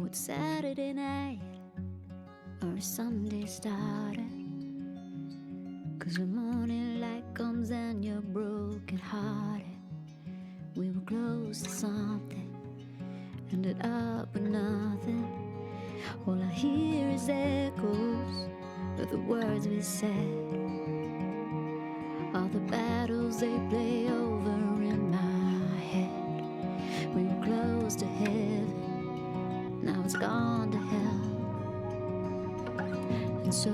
it's Saturday night or Sunday started, 'cause the morning light comes and you're broken hearted. We were close to something, ended up with nothing. All I hear is echoes of the words we said, all the battles they play over in my head. We were close to heaven, now it's gone to hell. And so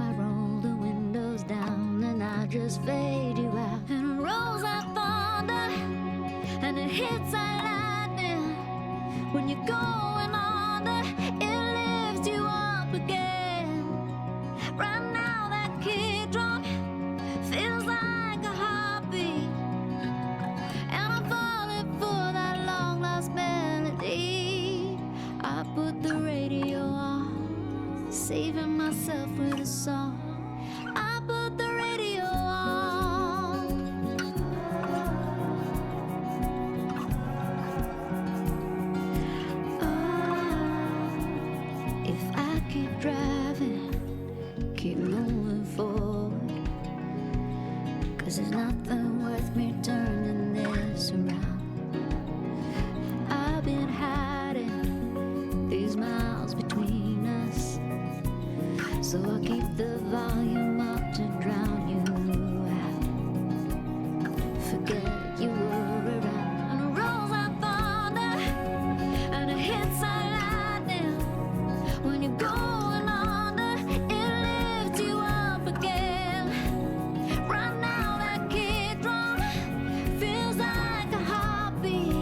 I roll the windows down and I just fade you out. And it rolls like thunder and it hits like lightning. When you're going under, it lifts you up again. Right now that kick drum feels like a heartbeat, and I'm falling for that long lost melody. I put the radio on, saving myself with a song. I put the radio on. If I keep driving, keep moving forward, 'cause there's nothing worth me turning this around. I've been hiding these miles between us, so I'll keep the volume up to drown you out. Forget you were around. And it rolls like thunder and it hits like lightning. When you're going under, it lifts you up again. Right now that kick drum feels like a heartbeat,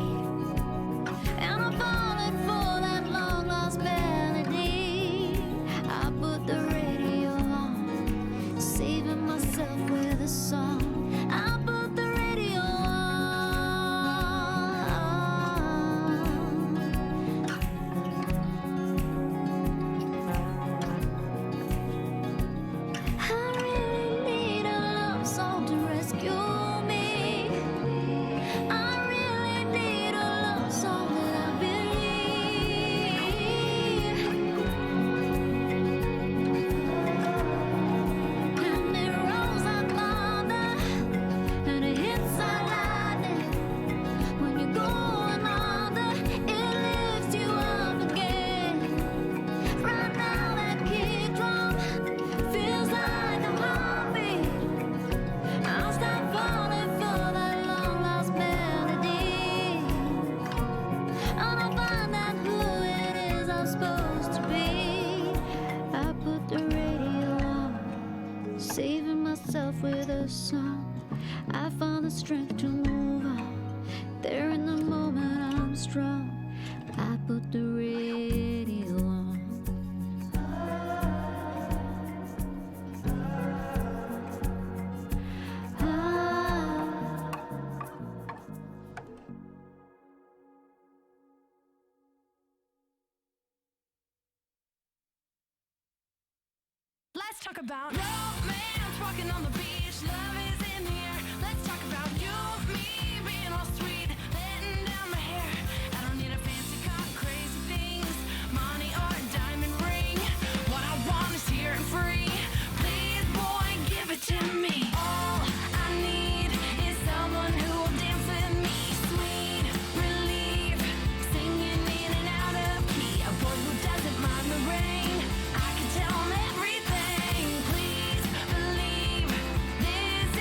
and I'm falling for that long lost melody. I put the radio on, saving myself with a song. I put the radio on. I really need a love song to rescue me. I really need a love song that I believe. And it rolls like thunder and it hits like lightning. When you're going under, it lifts you up again. Right now that kick drum feels like a heartbeat. I'll stop falling for that long lost melody, and I'll find out who it is I'm supposed to be. I put the radio on, saving myself with a song. I found the strength to move on. There in the moment I'm strong. I put the radio on. Let's talk about romance, walking on the beach, love is in the air. Let's talk about you, me, being all sweet, letting down my hair. I don't need a fancy car, crazy things, money or a diamond ring. What I want is here and free. Please, boy, give it to me. All I need is someone who will dance with me. Sweet relief, singing in and out of key. A boy who doesn't mind the rain. I can tell him everything. Please believe this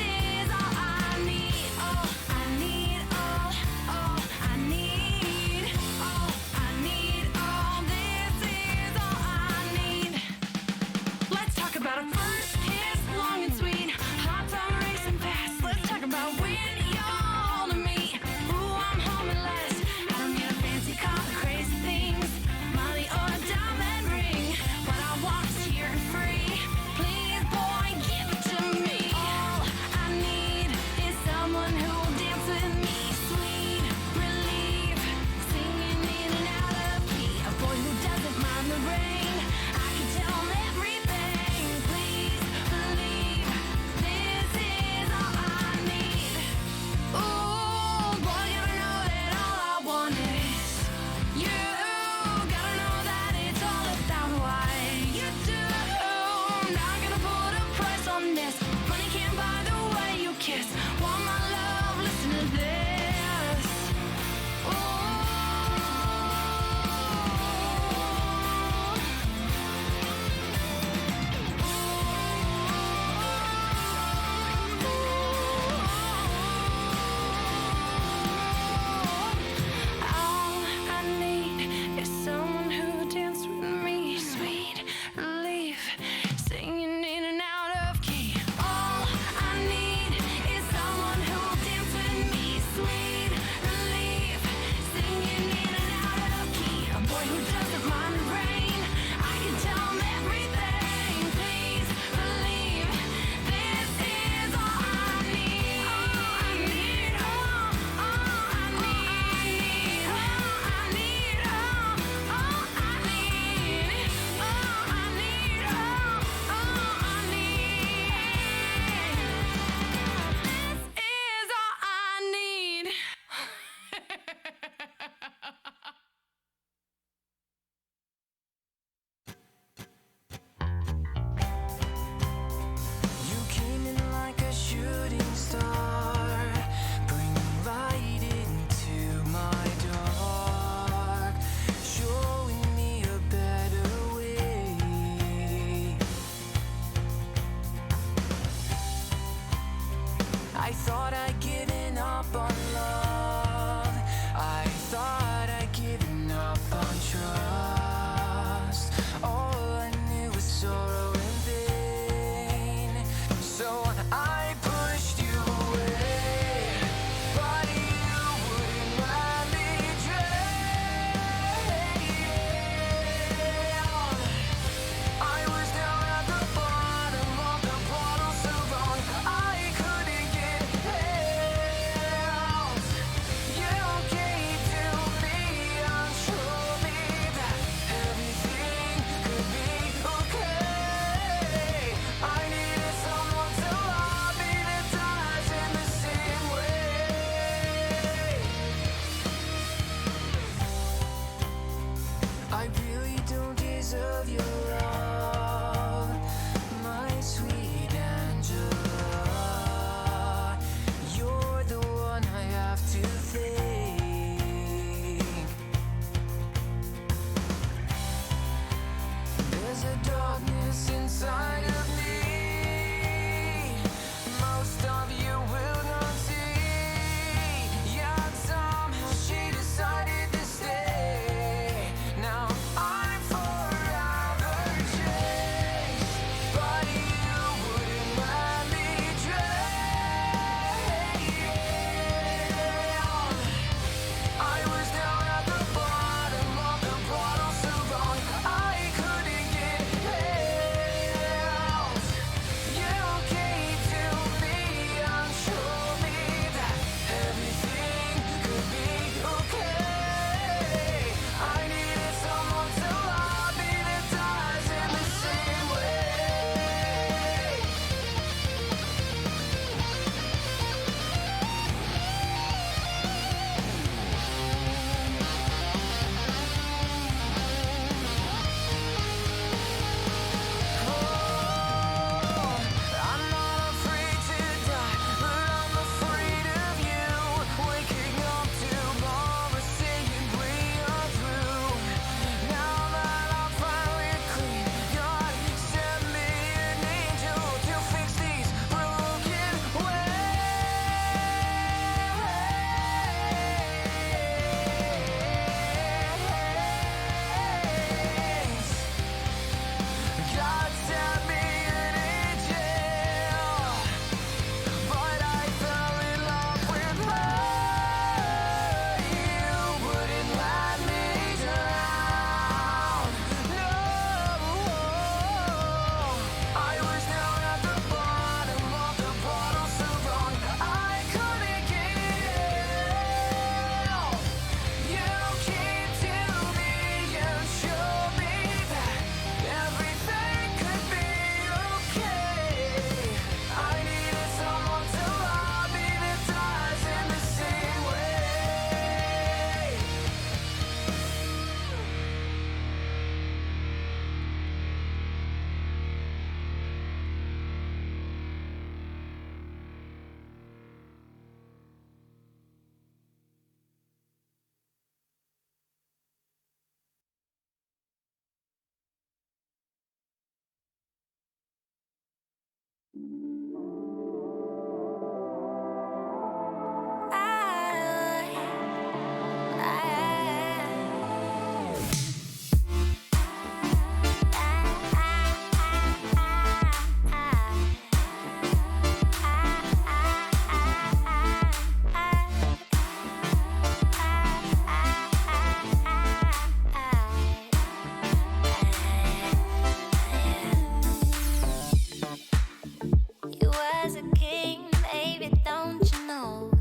You was a king, baby, don't you know?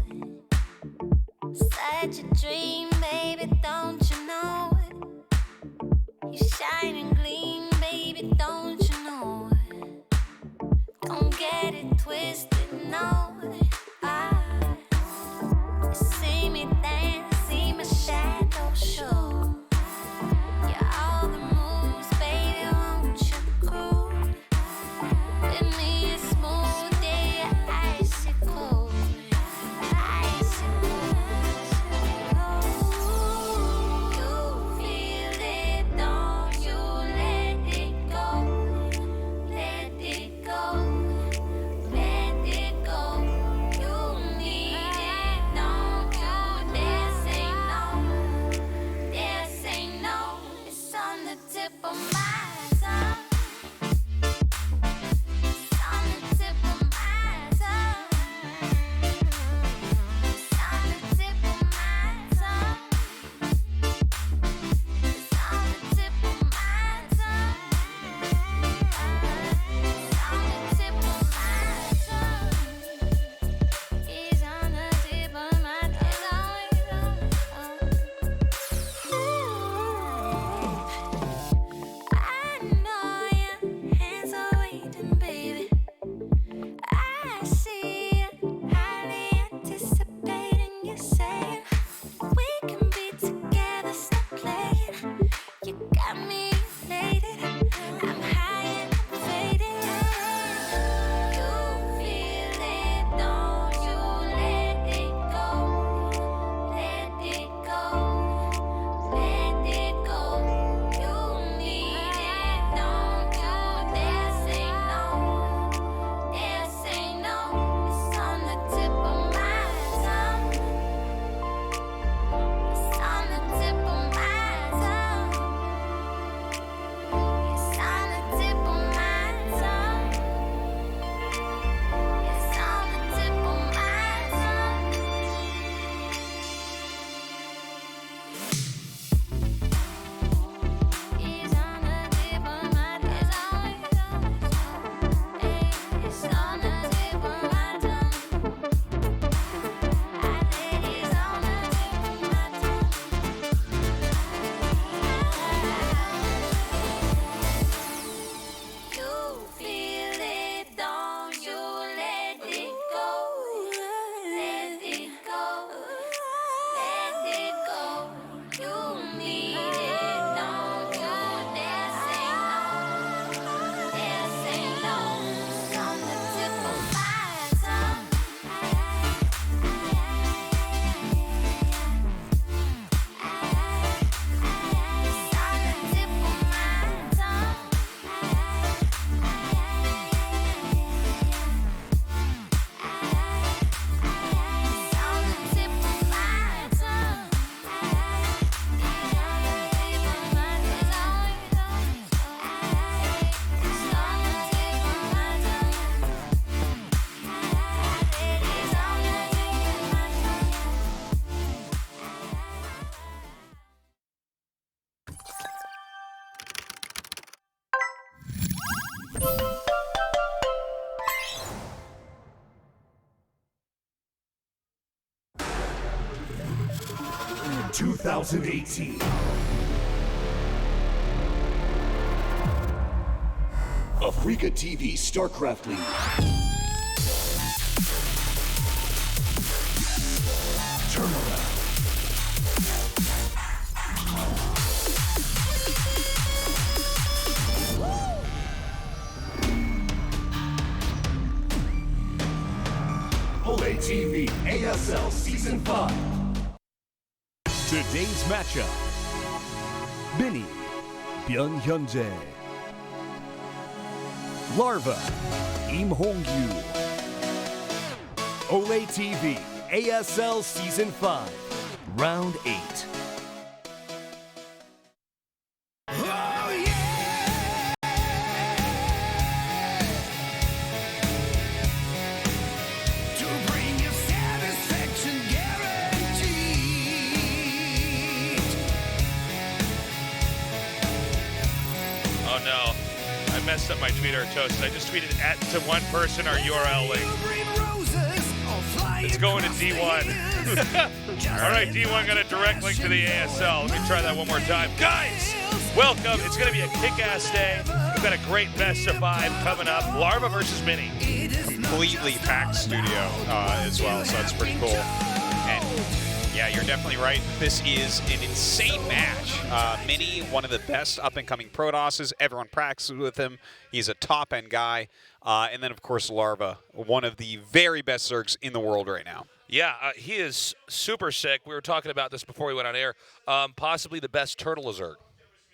Such a dream, baby, don't you know? You shine and gleam, baby, don't you know? Don't get it twisted, no. You see me dance, see my shadow show. Yeah, all the moves, baby, won't you groove? With me it's smooth, yeah, icy cold. Icy cold. You feel it, don't you let it go. Let it go. Let it go. You need it, don't you? This ain't no. It's on the tip of my tongue. It's on the tip of my tongue. It's on the tip of my tongue. It's on the tip of my tongue. It's on the tip of my tongue. It's on the tip of my tongue. I know your hands are waiting, baby. I see you highly anticipating. You saying we can be together, stop playing. You got me elated. I'm high and I'm faded. You feel it, don't you let it go. Let it go. Let it go. You need it, don't you? This ain't no. This ain't no. It's on the tip of my tongue. It's on the tip of my tongue. It's on the tip of my tongue. It's on the tip of my tongue. It's on the tip of my tongue. It's on the tip of my tongue. I said it's on the tip of my tongue. You feel it, don't you let it go. Let it go. Let it go. You need it, don't you? This ain't no. This ain't no. It's on the tip of my tongue. It's on the tip of my tongue. It's on the tip of my tongue. In 2018, AfreecaTV StarCraft League. Turnaround. Ro.8 TV ASL Season 5. Today's matchup, Binny, Byung Hyunjae. Larva, Im Hong-yu. AfreecaTV ASL Season 5, Round 8. Oh no, I messed up my tweet or toast. I just tweeted at to one person our URL link. It's going to D1. All right, D1 got a direct link to the ASL. Let me try that one more time. Guys, welcome. It's going to be a kick-ass day. We've got a great best of 5 coming up. Larva versus Mini. Completely packed studio as well, so that's pretty cool. And yeah, you're definitely right. This is an insane match. Mini, one of the best up-and-coming Protosses. Everyone practices with him. He's a top-end guy. And then, of course, Larva, one of the very best Zergs in the world right now. Yeah, he is super sick. We were talking about this before we went on air. Possibly the best turtle Zerg.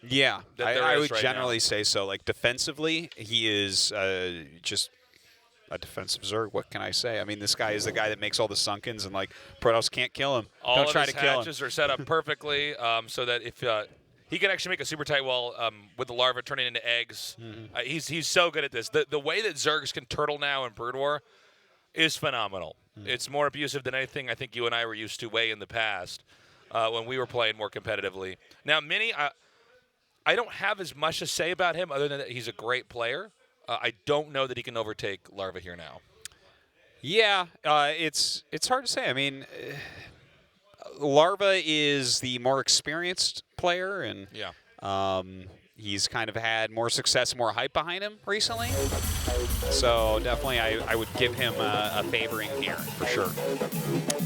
Yeah, That I there would is right generally now. say so. Like, defensively, he is just a defensive Zerg. What can I say? I mean, this guy is the guy that makes all the sunkins, and, like, Protoss can't kill him. All Don't of try his to kill him. hatches are set up perfectly so that if he can actually make a super tight wall with the larva turning into eggs. He's so good at this. The way that Zergs can turtle now in Brood War is phenomenal. It's more abusive than anything I think you and I were used to way in the past when we were playing more competitively. Now, Mini, I don't have as much to say about him other than that he's a great player. I don't know that he can overtake Larva here now. Yeah, it's hard to say. I mean, Larva is the more experienced player, and Yeah. he's kind of had more success, more hype behind him recently. So definitely I would give him a favoring here for sure.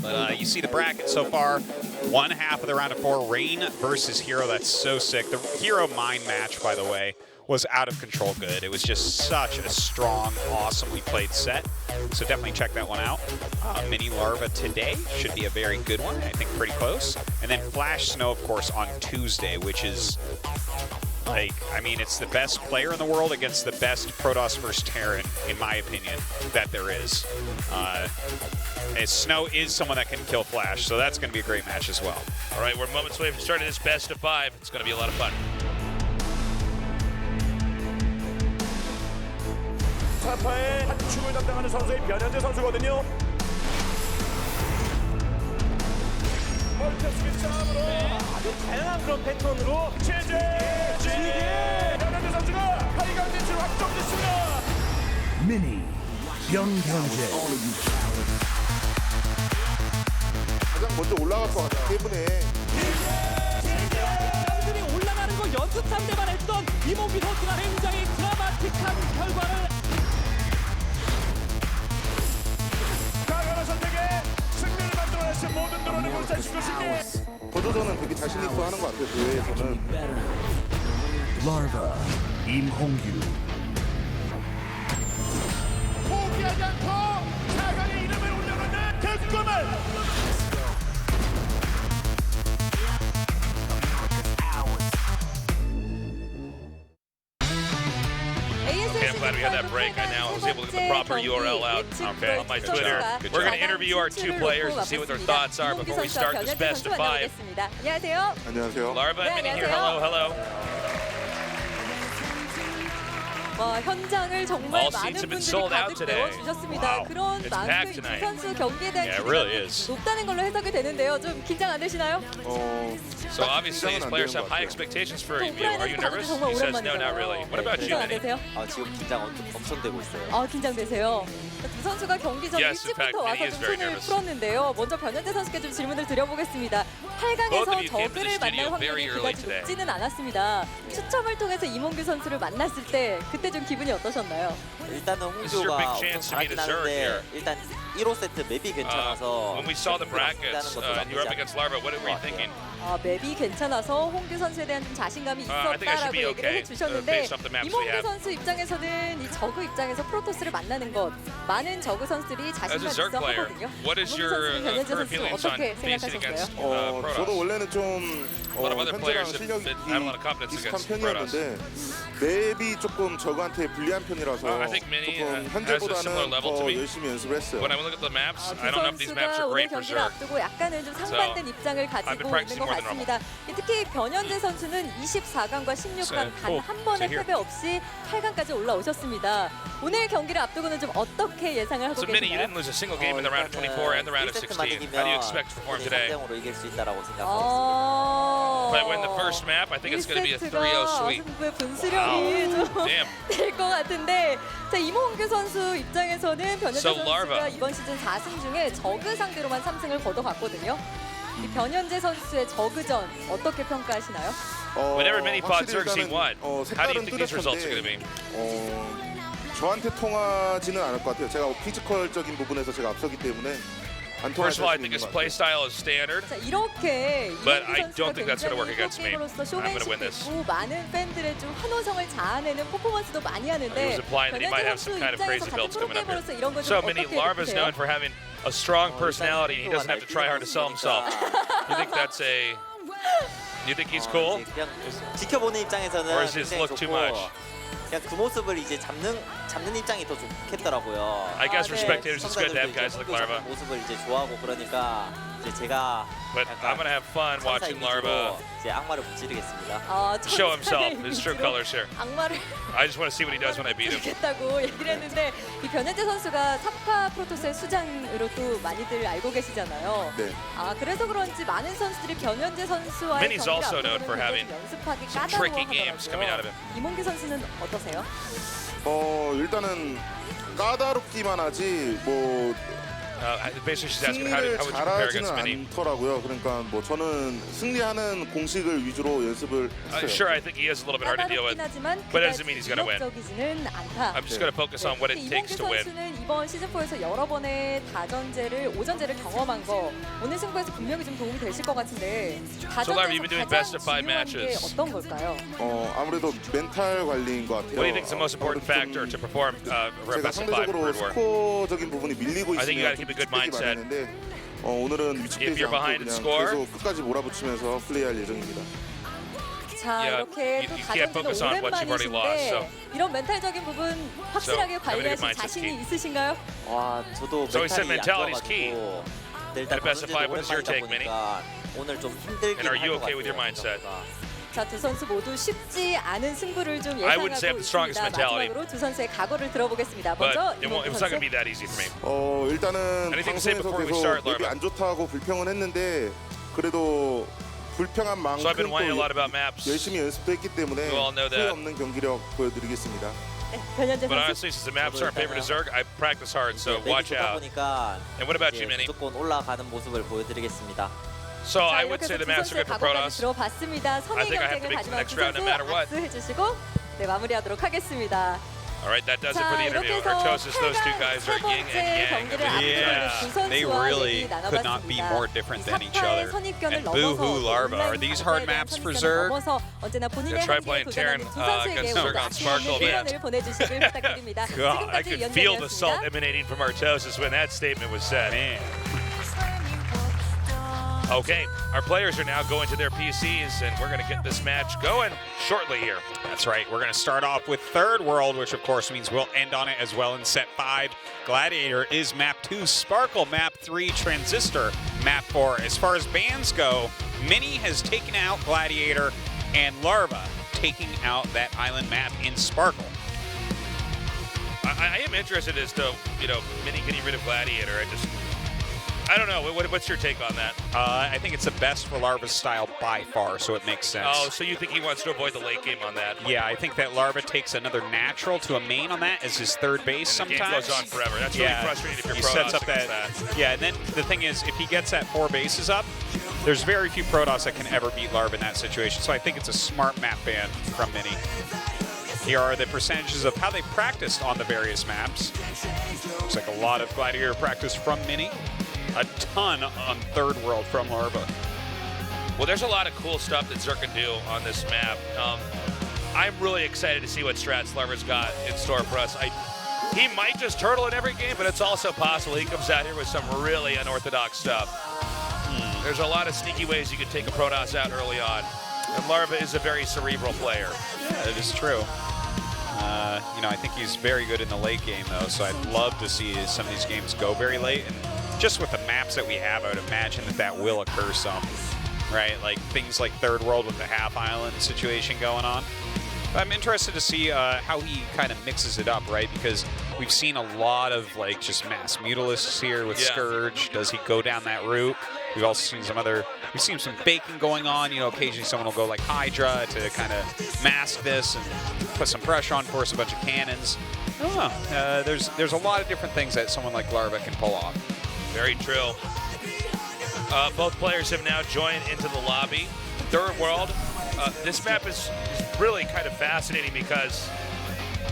But you see the bracket so far. One half of the round of 4, Rain versus Hero. That's so sick. The Hero Mine match, by the way, was out of control good. It was just such a strong, awesomely played set. So definitely check that one out. Mini Larva today should be a very good one. I think pretty close. And then Flash Snow, of course, on Tuesday, which is like, I mean, it's the best player in the world against the best Protoss versus Terran, in my opinion, that there is. And Snow is someone that can kill Flash, so that's going to be a great match as well. All right, we're moments away from starting this best of 5. It's going to be a lot of fun. 타파의 한 축을 담당하는 선수의 변현재 선수거든요. 멀티스키 싸움으로 아주 다양한 그런 패턴으로 체제 변현재 선수가 8강 진출 확정됐습니다. Mini, Byung-hyunjae. 가장 먼저 올라갈 것 같기 때문에 이 올라가는 거 연습할 때만 했던 이몽기 선수가 굉장히 드라마틱한 결과를 강하나 선택에 승리를 만들어냈을 모든 드론을 몰살시킬 승리. 보조전은 되게 자신 있어 하는 것 같아요. 대회에서는. Larva, Im Hong-yu. 포기하지 않고 4강의 이름을 올려놓는 그 꿈을 Okay, I'm glad we had that break. I now was able to get the proper URL out on my Twitter. We're going to interview our 2 players and see what their thoughts are before we start this best of 5. 안녕하세요. 안녕하세요. Larva and Mini here. Hello, hello. 현장을 정말 All 많은 seats have been 분들이 sold out 가득 today. 메워주셨습니다. Wow. 그런 It's 만큼 packed 이 tonight. 선수 경기에 대한 Yeah, it really 기대감이 is. 높다는 걸로 해석이 되는데요. 좀 긴장 안 되시나요? So obviously these players have high expectations for you. Are you nervous? He says no, not really. What about you, 긴장 안 Mini? 되세요? 지금 긴장 엄청 되고 있어요. 긴장되세요. 두 선수가 경기 전 Yes, in fact, 일찍부터 Mini 와서 is 좀 very 손을 nervous. 풀었는데요. 먼저 변현재 선수께 좀 질문을 드려보겠습니다. Both of 8강에서 you came to the 저그를 만날 studio very 확률이 early 그다지 today. 높지는 않았습니다. 추첨을 통해서 이몽규 선수를 만났을 때 그때 좀 기분이 어떠셨나요? 일단은 This is your big 홍조가 엄청 chance to meet 잘하긴 a Zerg here. 하는데 일단 1호 세트 맵이 괜찮아서 When we saw the brackets and you were up against Larva, what were you thinking? 맵이 괜찮아서 홍규 선수에 대한 좀 자신감이 I think I should 있었다라고 be 얘기를 okay, 해주셨는데 based off the maps we 이몽규 have. 선수 입장에서는 이 저그 입장에서 프로토스를 만나는 것 많은 저그 선수들이 As a 자신감 Zerg 있어 player, 하거든요. what is 이몽규 your 선수, 변현재 current 선수 feelings on 어떻게 facing 생각하셨어요? against 저도 Protoss? 원래는 좀 A lot of other 현재랑 players 실력이 have had a lot of confidence 비슷한 against Protoss. 편이었는데 맵이 조금 저그한테 불리한 편이라서 I think Mini 조금 has a similar 현재보다는 level to 더 me. 열심히 연습을 했어요. When I look at the maps, 두 I don't know if these maps 선수가 are 오늘 great for 경기를 Zerg. 앞두고 약간은 좀 상반된 입장을 I've been 가지고 있는 practicing 것 more than 같습니다. 특히 변현재 선수는 24강과 16강 단 한 번의 here. 패배 없이 8강까지 올라오셨습니다. 오늘 경기를 앞두고는 좀 어떻게 예상을 하고 So Mini, you 계신가요? didn't lose a single game in the round of 24 and the round of 16. How do you expect to perform today? 3점으로 이길 수 있다라고 생각하고 If I win the first map, I think it's going to be a 3-0 sweep. 승부의 분수령이 Damn. 좀 될 것 같은데 자, 이몽규 선수 입장에서는 변현재 So, 선수가 Larva. 이번 시즌 4승 중에 저그 상대로만 3승을 거둬갔거든요. 이 변현재 선수의 저그전 어떻게 평가하시나요? Whenever Mini fought 확실히 Zerg, he won. 일단은, How do you 색깔은 think these results are going to be? 뚜렷한데 저한테 통하지는 않을 것 같아요. 제가 피지컬적인 부분에서 제가 앞서기 때문에 안 통할 First of all, I 수 think 있는 his 것 play 같아요. style is standard. 자, 이렇게 But 이몽규 I 선수가 don't think that's gonna work 굉장히 against me. 게임으로서 I'm gonna win this. 쇼맨십도 있고 많은 팬들의 좀 환호성을 자아내는 퍼포먼스도 많이 하는데 He was implying that he might have 변현재 some 선수 kind of crazy 입장에서 builds 같은 coming up 프로게이머로서 here. 이런 걸좀 So Mini, 어떻게 Larva's 느끼세요? known for having a strong personality. He doesn't have to try hard to sell himself. You think that's a? You think he's cool? 이제 그냥 지켜보는 입장에서는 Or is this 굉장히 look too 좋고 much? 그냥 그 모습을 이제 잡는 입장이 더 좋겠더라고요. I guess for 네. spectators, it's good to have guys like Larva. 모습을 이제 좋아하고 그러니까 이제 제가 But I'm gonna have fun 천사 watching 이미지로 Larva 이제 악마를 무찌르겠습니다. show himself, 천사의 his true 이미지로 colors here. 악마를 I just want to see what he does when I beat him. 겠다고 얘기를 했는데 이 변현재 선수가 사파 프로토스의 수장으로 또 많이들 알고 계시잖아요. 네. 아 그래서 그런지 많은 선수들이 변현재 선수와의 Minnie's 경기를 also known 앞두고는 for having 굉장히 연습하기 some tricky games coming out of 까다로워하더라고요. him. 이몽규 선수는 어떠세요? 일단은 까다롭기만 하지 뭐 Basically, she's asking how 승리를 would you compare 잘하지는 against Minnie? 않더라고요. 그러니까 뭐 저는 승리하는 공식을 위주로 연습을 했어요. Sure, I think he is a little bit hard to deal with. 까다롭긴 하지만 But that 그다지 doesn't mean he's gonna win. 적이지는 않다. I'm just going to focus on what it takes 이몽규 to win. 선수는 이번 시즌4에서 여러 번의 다전제를 오전제를 경험한 거 오늘 승부에서 분명히 좀 도움이 되실 것 같은데 Larva, you've been doing best 다전제에서 of 5 가장 중요한 게 matches. 어떤 걸까요? 아무래도 멘탈 관리인 것 같아요. What do you think is the most important 아무래도 factor to perform for a 제가 best of 5 상대적으로 Brood War? 스코어적인 부분이 밀리고 I think you gotta 있으면 keep a good 위축되기 mindset. 마련인데 오늘은 If 위축되지 you're 않고 behind in 그냥 score, 계속 끝까지 몰아붙이면서 플레이할 예정입니다. 자 Yeah, 이렇게 또 you can't focus on what you've already lost, 다전제는 오랜만이신데 이런 멘탈적인 부분 확실하게 having a good 관리하실 mindset's 자신이 key. 있으시가요? 와 저도 So he said 멘탈이 안 mentality's key. 좋아가지고 근데 In 일단 a best of five, what is your 오랜만이다 take, Minnie? 보니까 오늘 좀 힘들긴 And are you 할것 okay with your 같아요, mindset? 생각보다. 자, 두 선수 모두 쉽지 않은 승부를 좀 I 예상하고 wouldn't say I have the strongest 있습니다. mentality. 마지막으로 두 선수의 각오를 들어보겠습니다. But 먼저 it's 이몽규 not going to 선수. be that easy for me. 일단은 Anything to say 방송에서 before we 계속 start, 맵이 Larva? 안 좋다고 불평은 했는데 그래도 불평한 So I've been 만큼 whining a lot 또 about maps. 열심히 연습도 했기 때문에 You all know 후회 that. 없는 경기력 보여드리겠습니다. 네, 변현재 But 선수. honestly, since the maps aren't favored to Zerg, I practice hard, so 맵이 watch 좋다 out. 보니까 And what about 이제 you, Minnie? 무조건 올라가는 모습을 보여드리겠습니다. So 자, I would 이렇게 say 해서 the 두 maps are 선수의 good for 각오까지 Protoss. 들어봤습니다. I 선의 think I have to 경쟁을 make the 가지고 next 두 round no 선수 matter what. 악수해주시고 네, 마무리하도록 하겠습니다. All right, that does it for 자, the 이렇게 interview. 해서 Artosis, those two guys are 세 yin and 번째 yang. 경기를 of the 앞두고 year. 있는 두 Yeah, they 선수와 really 얘기 could not be 나눠봤습니다. more different than each 사파의 other. 선입견을 And 넘어서 boo-hoo, Larva. Are these hard 강자에 대한 maps for 선입견을 Zerg? 넘어서 언제나 본인의 Yeah, try 한계에 playing Terran, 도전하는 두 선수에게 against Zerg on Sparkle, man. 응원을 보내주시길 부탁드립니다. God, I 지금까지 could feel the salt 이현정이었습니다. emanating from Artosis when that statement was said. Man. Okay, our players are now going to their PCs, and we're going to get this match going shortly here. That's right. We're going to start off with Third World, which of course means we'll end on it as well in set 5. Gladiator is map 2, Sparkle map 3, Transistor map 4. As far as bans go, Mini has taken out Gladiator, and Larva taking out that island map in Sparkle. I am interested as to, Mini getting rid of Gladiator. I don't know. What's your take on that? I think it's the best for Larva's style by far, so it makes sense. Oh, so you think he wants to avoid the late game on that? Yeah, I think that Larva takes another natural to a main on that as his third base And the sometimes. game goes on forever. That's really frustrating if you're he Protoss sets up against that. Yeah, and then the thing is, if he gets that 4 bases up, there's very few Protoss that can ever beat Larva in that situation. So I think it's a smart map ban from Mini. Here are the percentages of how they practiced on the various maps. Looks like a lot of Gladiator practice from Mini. A ton on Third World from Larva. Well, there's a lot of cool stuff that Zerg can do on this map. I'm really excited to see what strats Larva's got in store for us. He might just turtle in every game, but it's also possible he comes out here with some really unorthodox stuff. There's a lot of sneaky ways you can take a Protoss out early on. And Larva is a very cerebral player. Yeah, it is true. You know, I think he's very good in the late game, though, so I'd love to see some of these games go very late. And just with the maps that we have, I would imagine that that will occur some, right? Like things like Third World with the half island situation going on. But I'm interested to see how he kind of mixes it up, right? Because we've seen a lot of like just mass mutalisks here with Scourge. Does he go down that route? We've also seen some other, we've seen some baking going on. You know, occasionally someone will go like Hydra to kind of mask this and put some pressure on, force a bunch of cannons. I don't know. There's a lot of different things that someone like Larva can pull off. Very true. Both players have now joined into the lobby. Third World. This map is really kind of fascinating because,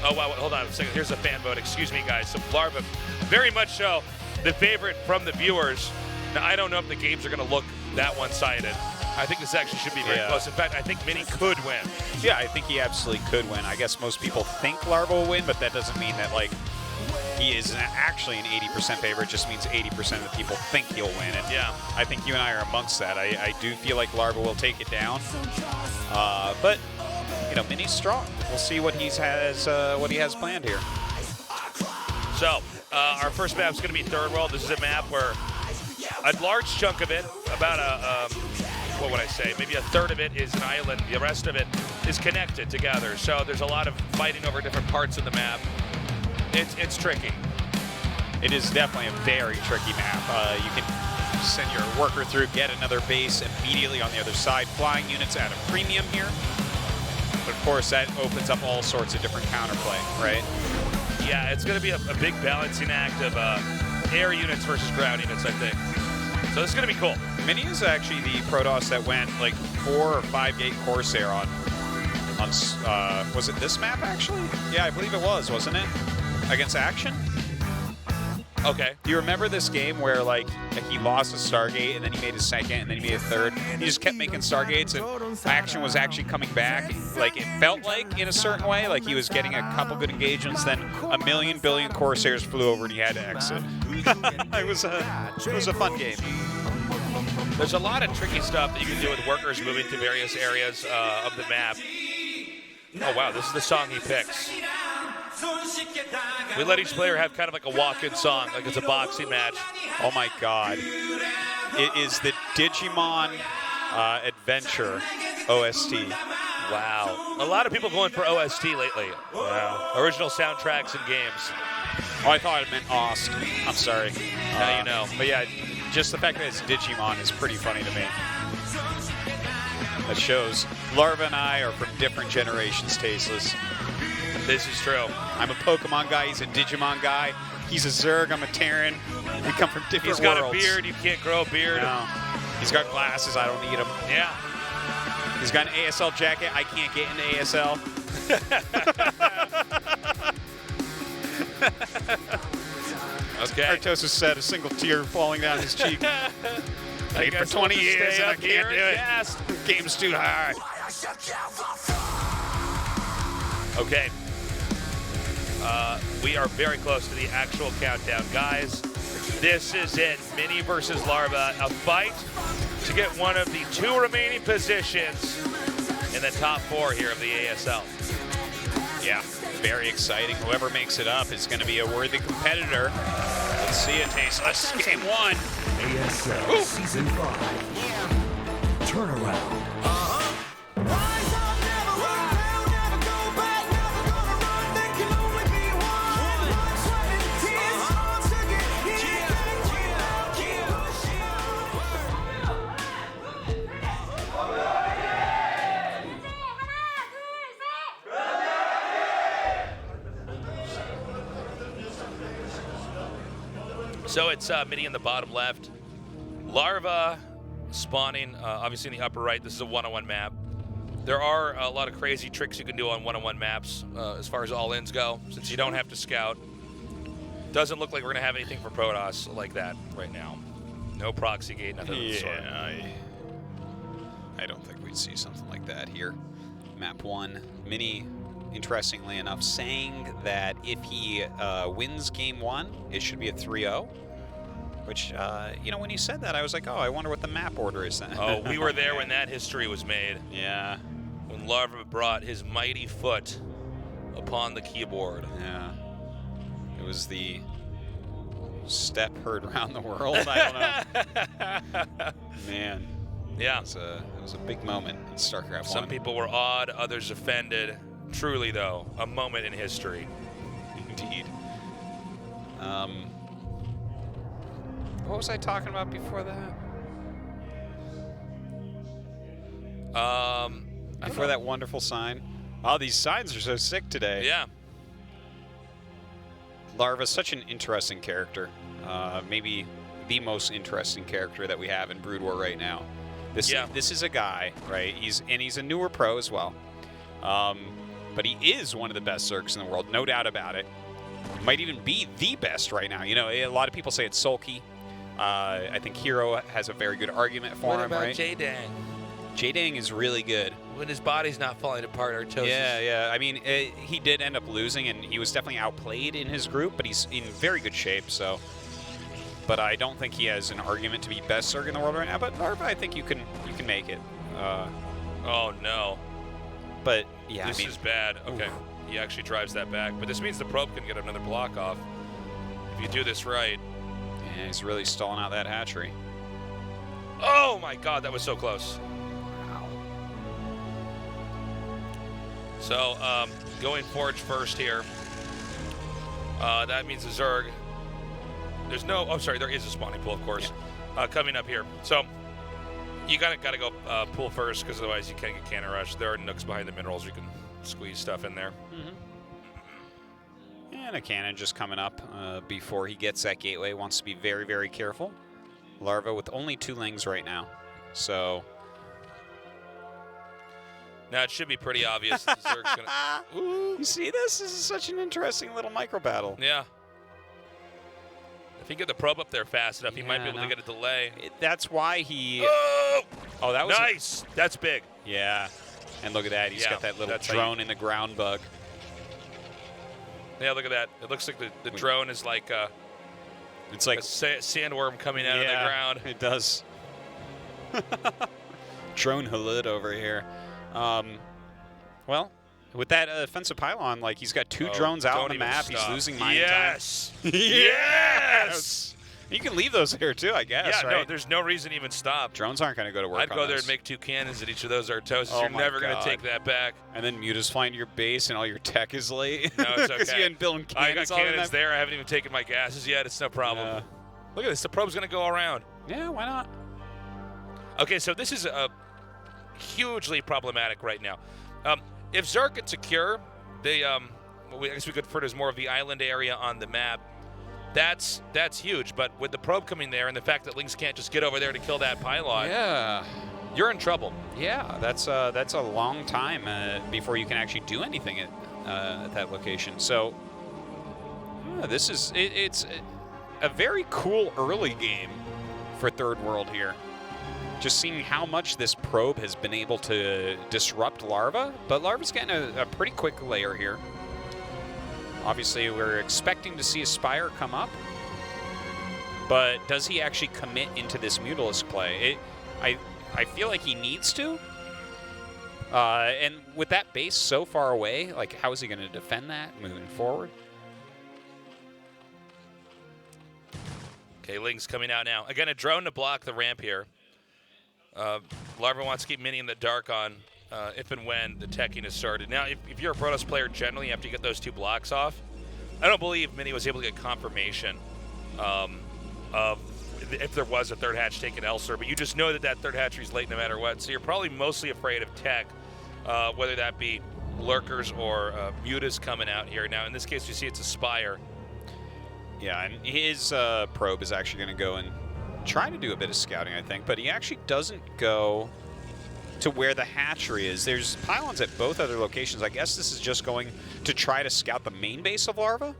oh wow, hold on a second. Here's a fan vote. Excuse me, guys. So Larva, very much so, the favorite from the viewers. Now I don't know if the games are going to look that one-sided. I think this actually should be very close. In fact, I think Mini could win. Yeah, I think he absolutely could win. I guess most people think Larva will win, but that doesn't mean that like he is actually an 80% favorite. It just means 80% of the people think he'll win. And yeah, I think you and I are amongst that. I do feel like Larva will take it down. But you know, Mini's strong. We'll see what he has planned here. So our first map is going to be Third World. This is a map where a large chunk of it, about what would I say? Maybe a third of it is an island. The rest of it is connected together. So there's a lot of fighting over different parts of the map. It's tricky. It is definitely a very tricky map. You can send your worker through, get another base immediately on the other side. Flying units at a premium here. But of course, that opens up all sorts of different counterplay, right? Yeah, it's going to be a big balancing act of air units versus ground units, I think. So this is going to be cool. Mini is actually the Protoss that went like 4 or 5 gate Corsair on was it this map actually? Yeah, I believe it was, wasn't it? Against Action? Okay. Do you remember this game where like he lost a Stargate and then he made his second and then he made a third? He just kept making Stargates and Action was actually coming back. Like it felt like in a certain way, like he was getting a couple good engagements, then a million billion Corsairs flew over and he had to exit. It was a fun game. There's a lot of tricky stuff that you can do with workers moving to various areas of the map. Oh wow, this is the song he picks. We let each player have kind of like a walk-in song, like it's a boxing match. Oh my God. It is the Digimon Adventure OST. Wow. A lot of people going for OST lately. Wow. Original soundtracks and games. Oh, I thought it meant OST. I'm sorry. Now you know. But yeah, just the fact that it's Digimon is pretty funny to me. That shows Larva and I are from different generations, Tasteless. This is true. I'm a Pokemon guy, he's a Digimon guy. He's a Zerg, I'm a Terran. We come from different worlds. He's got a beard, you can't grow a beard. No. He's got glasses, I don't need them. Yeah. He's got an ASL jacket, I can't get into ASL. Okay. Artosis said, a single tear falling down his cheek. Played for 20 years and I can't do it. Yes. Game's too hard. Okay. We are very close to the actual countdown. Guys, this is it. Mini versus Larva. A fight to get one of the 2 remaining positions in the top 4 here of the ASL. Yeah, very exciting. Whoever makes it up is going to be a worthy competitor. Let's see it, Tasteless. Game 1. ASL Season 5. Turnaround. So it's Mini in the bottom left. Larva spawning, obviously in the upper right. This is a one-on-one map. There are a lot of crazy tricks you can do on one-on-one maps as far as all-ins go, since you don't have to scout. Doesn't look like we're going to have anything for Protoss like that right now. No proxy gate, nothing of the sort. I don't think we'd see something like that here. Map 1, Mini interestingly enough, saying that if he wins game 1, it should be a 3-0. Which, you know, when you said that, I was like, oh, I wonder what the map order is then. Oh, we were there when that history was made. Yeah. When Larva brought his mighty foot upon the keyboard. Yeah. It was the step heard around the world. I don't know. Man. Yeah. It was a big moment in StarCraft 1. Some people were awed, others offended. Truly, though, a moment in history. Indeed. What was I talking about before that? Before that wonderful sign. Oh, these signs are so sick today. Yeah. Larva's such an interesting character. Maybe the most interesting character that we have in Brood War right now. This is a guy, right? He's a newer pro as well. But he is one of the best Zergs in the world, no doubt about it. Might even be the best right now. You know, a lot of people say it's sulky. I think Hero has a very good argument for him, right? What about J-Dang? J-Dang is really good. When his body's not falling apart, Artosis. Yeah. I mean, he did end up losing, and he was definitely outplayed in his group, but he's in very good shape, so. But I don't think he has an argument to be best Zerg in the world right now. But Larva, I think you can make it. Oh, no. But, yeah, This I mean, is bad. Okay. Oof. He actually drives that back. But this means the probe can get another block off. If you do this right. Yeah, he's really stalling out that hatchery. Oh, my God. That was so close. Wow. So, going Forge first here. That means the Zerg. There's no... Oh, sorry. There is a spawning pool, of course. Yeah. Coming up here. So, you gotta go pool first, because otherwise you can't get cannon rush. There are nooks behind the minerals. You can squeeze stuff in there. And a cannon just coming up before he gets that gateway. Wants to be very, very careful. Larva with only 2 lings right now. So... Now, it should be pretty obvious that the Zerg's gonna... Ooh. You see this? This is such an interesting little micro battle. Yeah. If he can get the probe up there fast enough, he might be able to get a delay. That's why he... Oh, that was... Nice! That's big. Yeah. And look at that. He's got that little drone in the ground bug. Yeah, look at that. It looks like the drone is like it's like a sandworm coming out of the ground. It does. Drone Halud over here. Well, with that offensive pylon, like he's got 2 drones out on the map. He's losing mining time. Yes! You can leave those here too, I guess. Yeah, right? no, there's no reason to even stop. Drones aren't going to go to work. I'd go there and make 2 cannons at each of those Artosis. Oh, You're my never going God. to take that back. And then Muta's flying to your base and all your tech is late. No, it's Because okay. you hadn't built cannons. I got cannons there. I haven't even taken my gases yet. It's no problem. Yeah. Look at this. The probe's going to go around. Yeah, why not? Okay, so this is hugely problematic right now. If Zerg can secure the, I guess we could refer to as more of the island area on the map, that's huge. But with the probe coming there and the fact that Lynx can't just get over there to kill that pylon, you're in trouble. Yeah, that's a long time before you can actually do anything at that location. So yeah, this is it's a very cool early game for Third World here. Just seeing how much this probe has been able to disrupt Larva, but Larva's getting a pretty quick layer here. Obviously, we're expecting to see a Spire come up, but does he actually commit into this Mutalisk play? I feel like he needs to. And with that base so far away, like how is he going to defend that moving forward? Okay, Ling's coming out now. Again, a drone to block the ramp here. Larva wants to keep Mini in the dark on if and when the teching is started. Now, if you're a Protoss player, generally after you get those 2 blocks off, I don't believe Mini was able to get confirmation of if there was a 3rd hatch taken elsewhere, but you just know that 3rd hatchery is late no matter what, so you're probably mostly afraid of tech, whether that be lurkers or mutas coming out here. Now, in this case, you see it's a Spire. Yeah, and his probe is actually going to go and try to do a bit of scouting, I think, but he actually doesn't go to where the hatchery is. There's pylons at both other locations. I guess this is just going to try to scout the main base of Larva.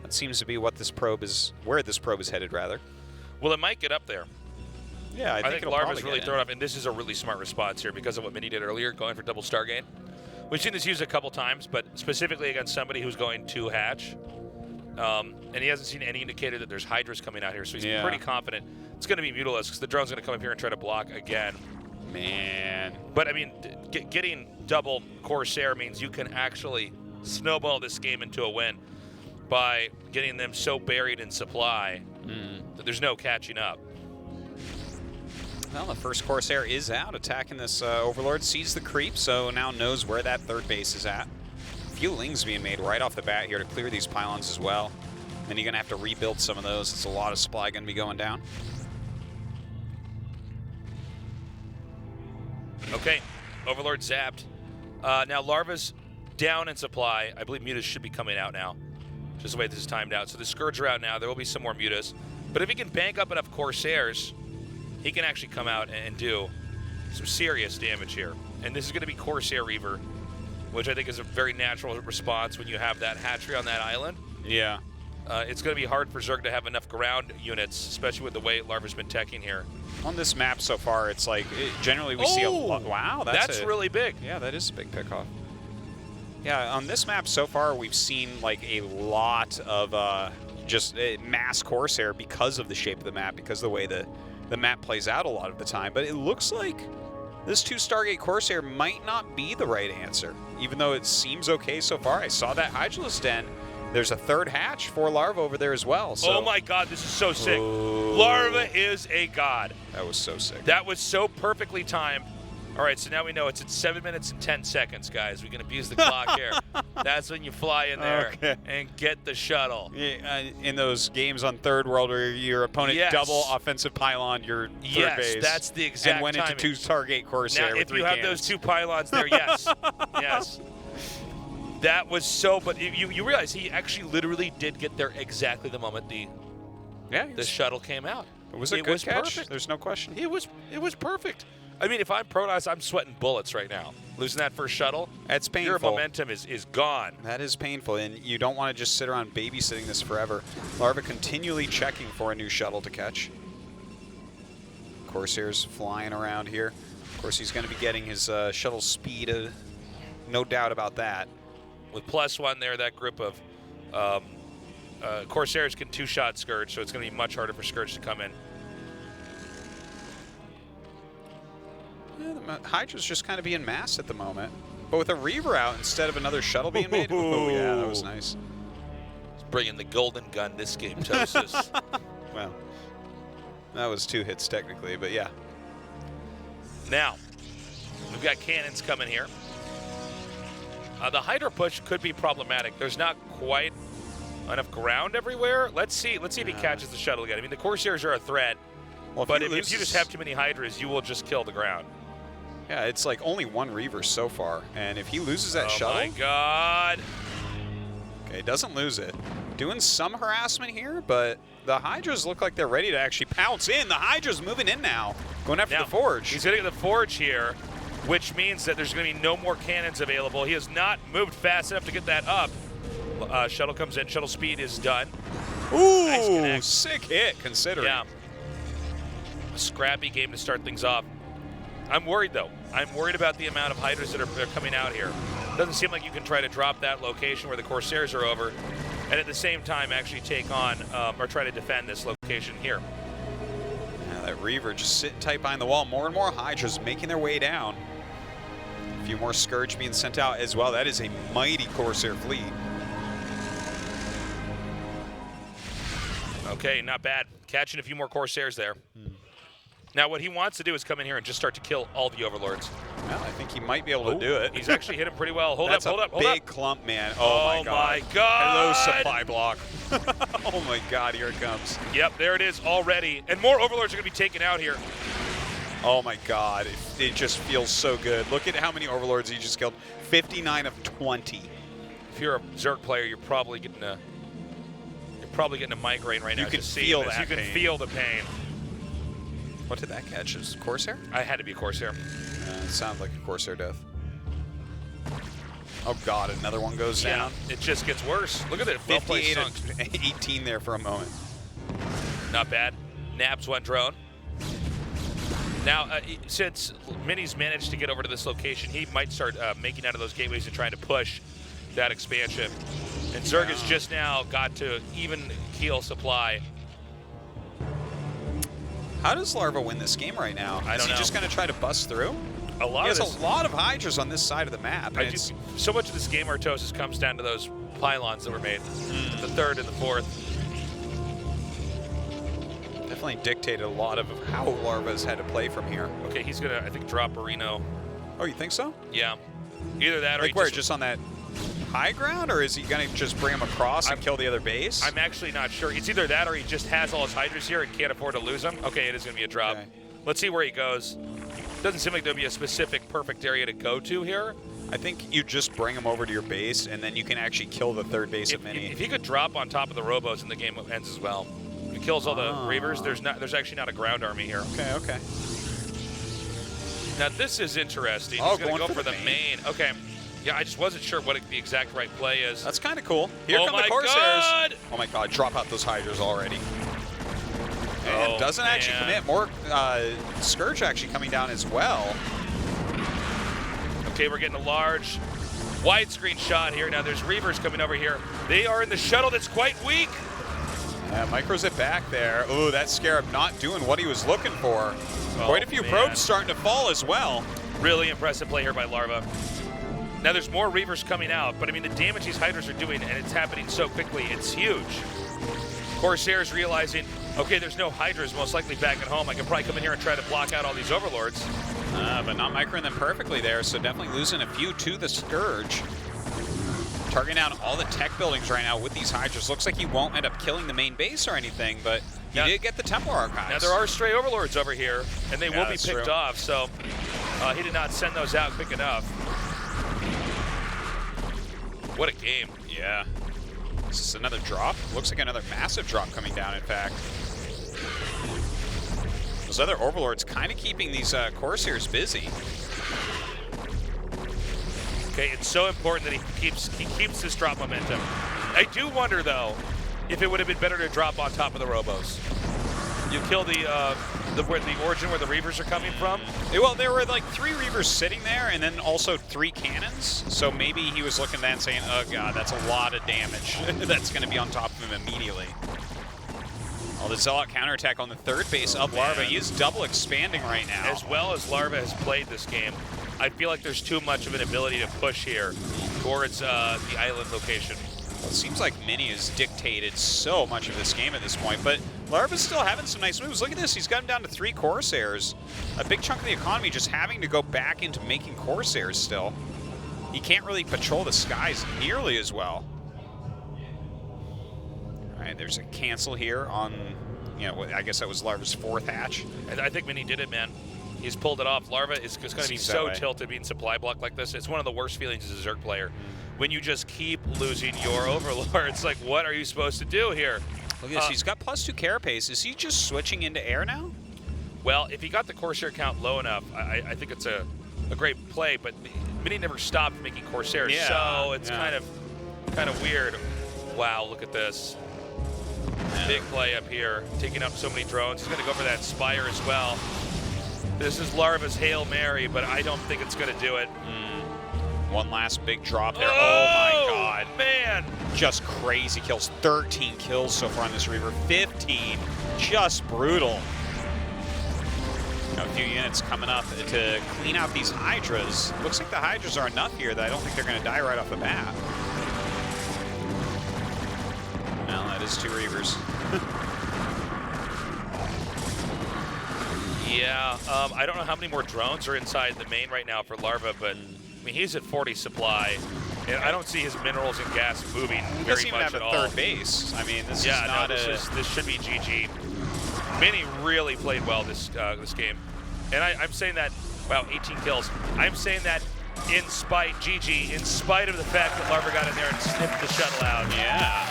That seems to be what this probe is, where this probe is headed, rather. Well, it might get up there. Yeah, I think Larva's really thrown off, and this is a really smart response here because of what Mini did earlier, going for double Stargate. We've seen this used a couple times, but specifically against somebody who's going to hatch. And he hasn't seen any indicator that there's Hydras coming out here, so he's pretty confident it's going to be Mutalist because the drone's going to come up here and try to block again. Man. But, I mean, getting double Corsair means you can actually snowball this game into a win by getting them so buried in supply that there's no catching up. Well, the first Corsair is out, attacking this Overlord, sees the creep, so now knows where that third base is at. A few lings being made right off the bat here to clear these pylons as well. Then you're going to have to rebuild some of those. It's a lot of supply going to be going down. Okay, Overlord zapped. Now Larva's down in supply. I believe Mutas should be coming out now, just the way this is timed out. So the Scourge are out now. There will be some more Mutas. But if he can bank up enough Corsairs, he can actually come out and do some serious damage here. And this is going to be Corsair Reaver, which I think is a very natural response when you have that hatchery on that island. Yeah. It's going to be hard for Zerg to have enough ground units, especially with the way Larva's been teching here. On this map so far, it's like, generally we see a lot. Wow, that's really big. Yeah, that is a big pickoff. Yeah, on this map so far, we've seen like a lot of just mass Corsair because of the shape of the map, because of the way the map plays out a lot of the time. But it looks like this 2 Stargate Corsair might not be the right answer, even though it seems okay so far. I saw that Hydralisk Den. There's a third hatch for Larva over there as well. So. Oh my God, this is so sick. Larva is a god. That was so sick. That was so perfectly timed. All right, so now we know it's at 7 minutes and 10 seconds, guys. We can abuse the clock here. That's when you fly in there and get the shuttle. Yeah, in those games on Third World where your opponent double offensive pylon your third base. Yes, that's the exact and went timing. into 2 Stargate Corsair now, with if 3 you have cannons. those 2 pylons there, yes. Yes. That was so, but you realize he actually literally did get there exactly the moment the shuttle came out. It was a good catch. Perfect. There's no question. It was perfect. I mean, if I'm Protoss, I'm sweating bullets right now. Losing that first shuttle, that's painful. Your momentum is gone. That is painful, and you don't want to just sit around babysitting this forever. Larva continually checking for a new shuttle to catch. Corsair's flying around here. Of course, he's going to be getting his shuttle speed, no doubt about that. With +1 there, that group of Corsairs can 2-shot Scourge, so it's going to be much harder for Scourge to come in. Yeah, the Hydra's just kind of being massed at the moment. But with a Reaver out instead of another shuttle being made. Oh, yeah, that was nice. It's bringing the golden gun this game, Tosis. Well, that was 2 hits technically, but yeah. Now, we've got cannons coming here. The Hydra push could be problematic. There's not quite enough ground everywhere. Let's see if he catches the shuttle again. I mean, the Corsairs are a threat, well, but if you just have too many Hydras, you will just kill the ground. Yeah, it's like only 1 Reaver so far, and if he loses that shuttle... Oh my God! Okay, doesn't lose it. Doing some harassment here, but the Hydras look like they're ready to actually pounce in. The Hydra's moving in now, going after the Forge. He's hitting the Forge here, which means that there's going to be no more cannons available. He has not moved fast enough to get that up. Shuttle comes in. Shuttle speed is done. Ooh, nice sick hit, considering. Yeah. A scrappy game to start things off. I'm worried, though. I'm worried about the amount of Hydras that are coming out here. Doesn't seem like you can try to drop that location where the Corsairs are over and at the same time actually take on or try to defend this location here. Yeah, that Reaver just sitting tight behind the wall. More and more Hydras making their way down. A few more Scourge being sent out as well. That is a mighty Corsair fleet. Okay, not bad. Catching a few more Corsairs there. Now, what he wants to do is come in here and just start to kill all the Overlords. Well, I think he might be able to do it. He's actually hit him pretty well. Hold up. That's a big clump, man. Oh, my God. Hello, supply block. Oh, my God. Here it comes. Yep, there it is already. And more Overlords are going to be taken out here. Oh, my God. It just feels so good. Look at how many Overlords he just killed. 59 of 20. If you're a Zerg player, you're probably getting a migraine right now. You can just feel that. that You can pain. feel the pain. What did that catch? Is Corsair? I had to be Corsair. It sounds like a Corsair death. Oh, God. Another one goes down. It just gets worse. Look at it. 58 and 18 there for a moment. Not bad. Nabs one drone. Now, since Mini's managed to get over to this location, he might start making out of those gateways and trying to push that expansion. And Zerg has just now got to even keel supply. How does Larva win this game right now? I don't know. Is he just going to try to bust through? A lot There's of a lot of Hydras on this side of the map. And so much of this game, Artosis, comes down to those pylons that were made, the third and the fourth. Definitely dictated a lot of how Larva's had to play from here. Okay, he's gonna, I think, drop Marino. Oh, you think so? Yeah. Either that or like where, just on that high ground, or is he gonna just bring him across and kill the other base? I'm actually not sure. It's either that or he just has all his Hydras here and can't afford to lose them. Okay, it is gonna be a drop. Okay. Let's see where he goes. Doesn't seem like there'll be a specific perfect area to go to here. I think you just bring him over to your base, and then you can actually kill the third base of Mini. If he could drop on top of the Robos, and the game ends as well. If he kills all the Reavers, there's actually not a ground army here. Okay, okay. Now this is interesting. Oh, He's going to going go for for the the main. Okay. Yeah, I just wasn't sure what the exact right play is. That's kind of cool. Here Oh come the my Corsairs. God! Oh my God, drop out those Hydras already. And Oh, doesn't actually man. commit. More Scourge actually coming down as well. Okay, we're getting a large widescreen shot here. Now there's Reavers coming over here. They are in the shuttle that's quite weak. Yeah, micros it back there. Ooh, that Scarab not doing what he was looking for. Oh, Quite a few man. probes starting to fall as well. Really impressive play here by Larva. Now there's more Reavers coming out, but I mean the damage these Hydras are doing, and it's happening so quickly, it's huge. Corsairs realizing, okay, there's no Hydras most likely back at home. I can probably come in here and try to block out all these Overlords. But not microing them perfectly there, so definitely losing a few to the Scourge. Targeting down all the tech buildings right now with these Hydras. Looks like he won't end up killing the main base or anything, but he did get the Temple Archives. Now there are stray Overlords over here, and they will be that's picked true. off, so he did not send those out quick enough. What a game. Yeah. Is this another drop? Looks like another massive drop coming down, in fact. Those other Overlords kind of keeping these Corsairs busy. Okay, it's so important that he keeps this drop momentum. I do wonder, though, if it would have been better to drop on top of the Robos. You kill the origin where the Reavers are coming from. Well, there were like 3 Reavers sitting there, and then also 3 cannons. So maybe he was looking at that and saying, "Oh God, that's a lot of damage. That's going to be on top of him immediately." Oh, the Zealot counterattack on the third base of Larva. He is double expanding right now. As well as Larva has played this game, I feel like there's too much of an ability to push here towards the island location. Well, it seems like Mini has dictated so much of this game at this point, but Larva's still having some nice moves. Look at this, he's got him down to 3 Corsairs. A big chunk of the economy just having to go back into making Corsairs still. He can't really patrol the skies nearly as well. All right, there's a cancel here on, you know, I guess that was Larva's 4th hatch. I think Mini did it, man. He's pulled it off. Larva is going to be Seems that so way. tilted being supply blocked like this. It's one of the worst feelings as a Zerg player. When you just keep losing your Overlords, like, what are you supposed to do here? Look at this, he's got +2 carapace. Is he just switching into air now? Well, if he got the Corsair count low enough, I think it's a great play, but Mini never stopped making Corsairs, Yeah, so it's yeah. kind of weird. Wow, look at this. Big play up here, taking up so many drones. He's going to go for that Spire as well. This is Larva's Hail Mary, but I don't think it's going to do it. One last big drop there. Oh my God. Man. Just crazy kills. 13 kills so far on this Reaver. 15. Just brutal. Now, a few units coming up to clean out these Hydras. Looks like the Hydras are enough here that I don't think they're going to die right off the bat. Well, that is 2 Reavers. Yeah, I don't know how many more drones are inside the main right now for Larva, but I mean, he's at 40 supply, and I don't see his minerals and gas moving He very doesn't even much have at a all. third base. I mean, this Yeah, is not this should be GG. Mini really played well this game, and I'm saying that. Wow, 18 kills. I'm saying that in spite of the fact that Larva got in there and snipped the shuttle out. Yeah.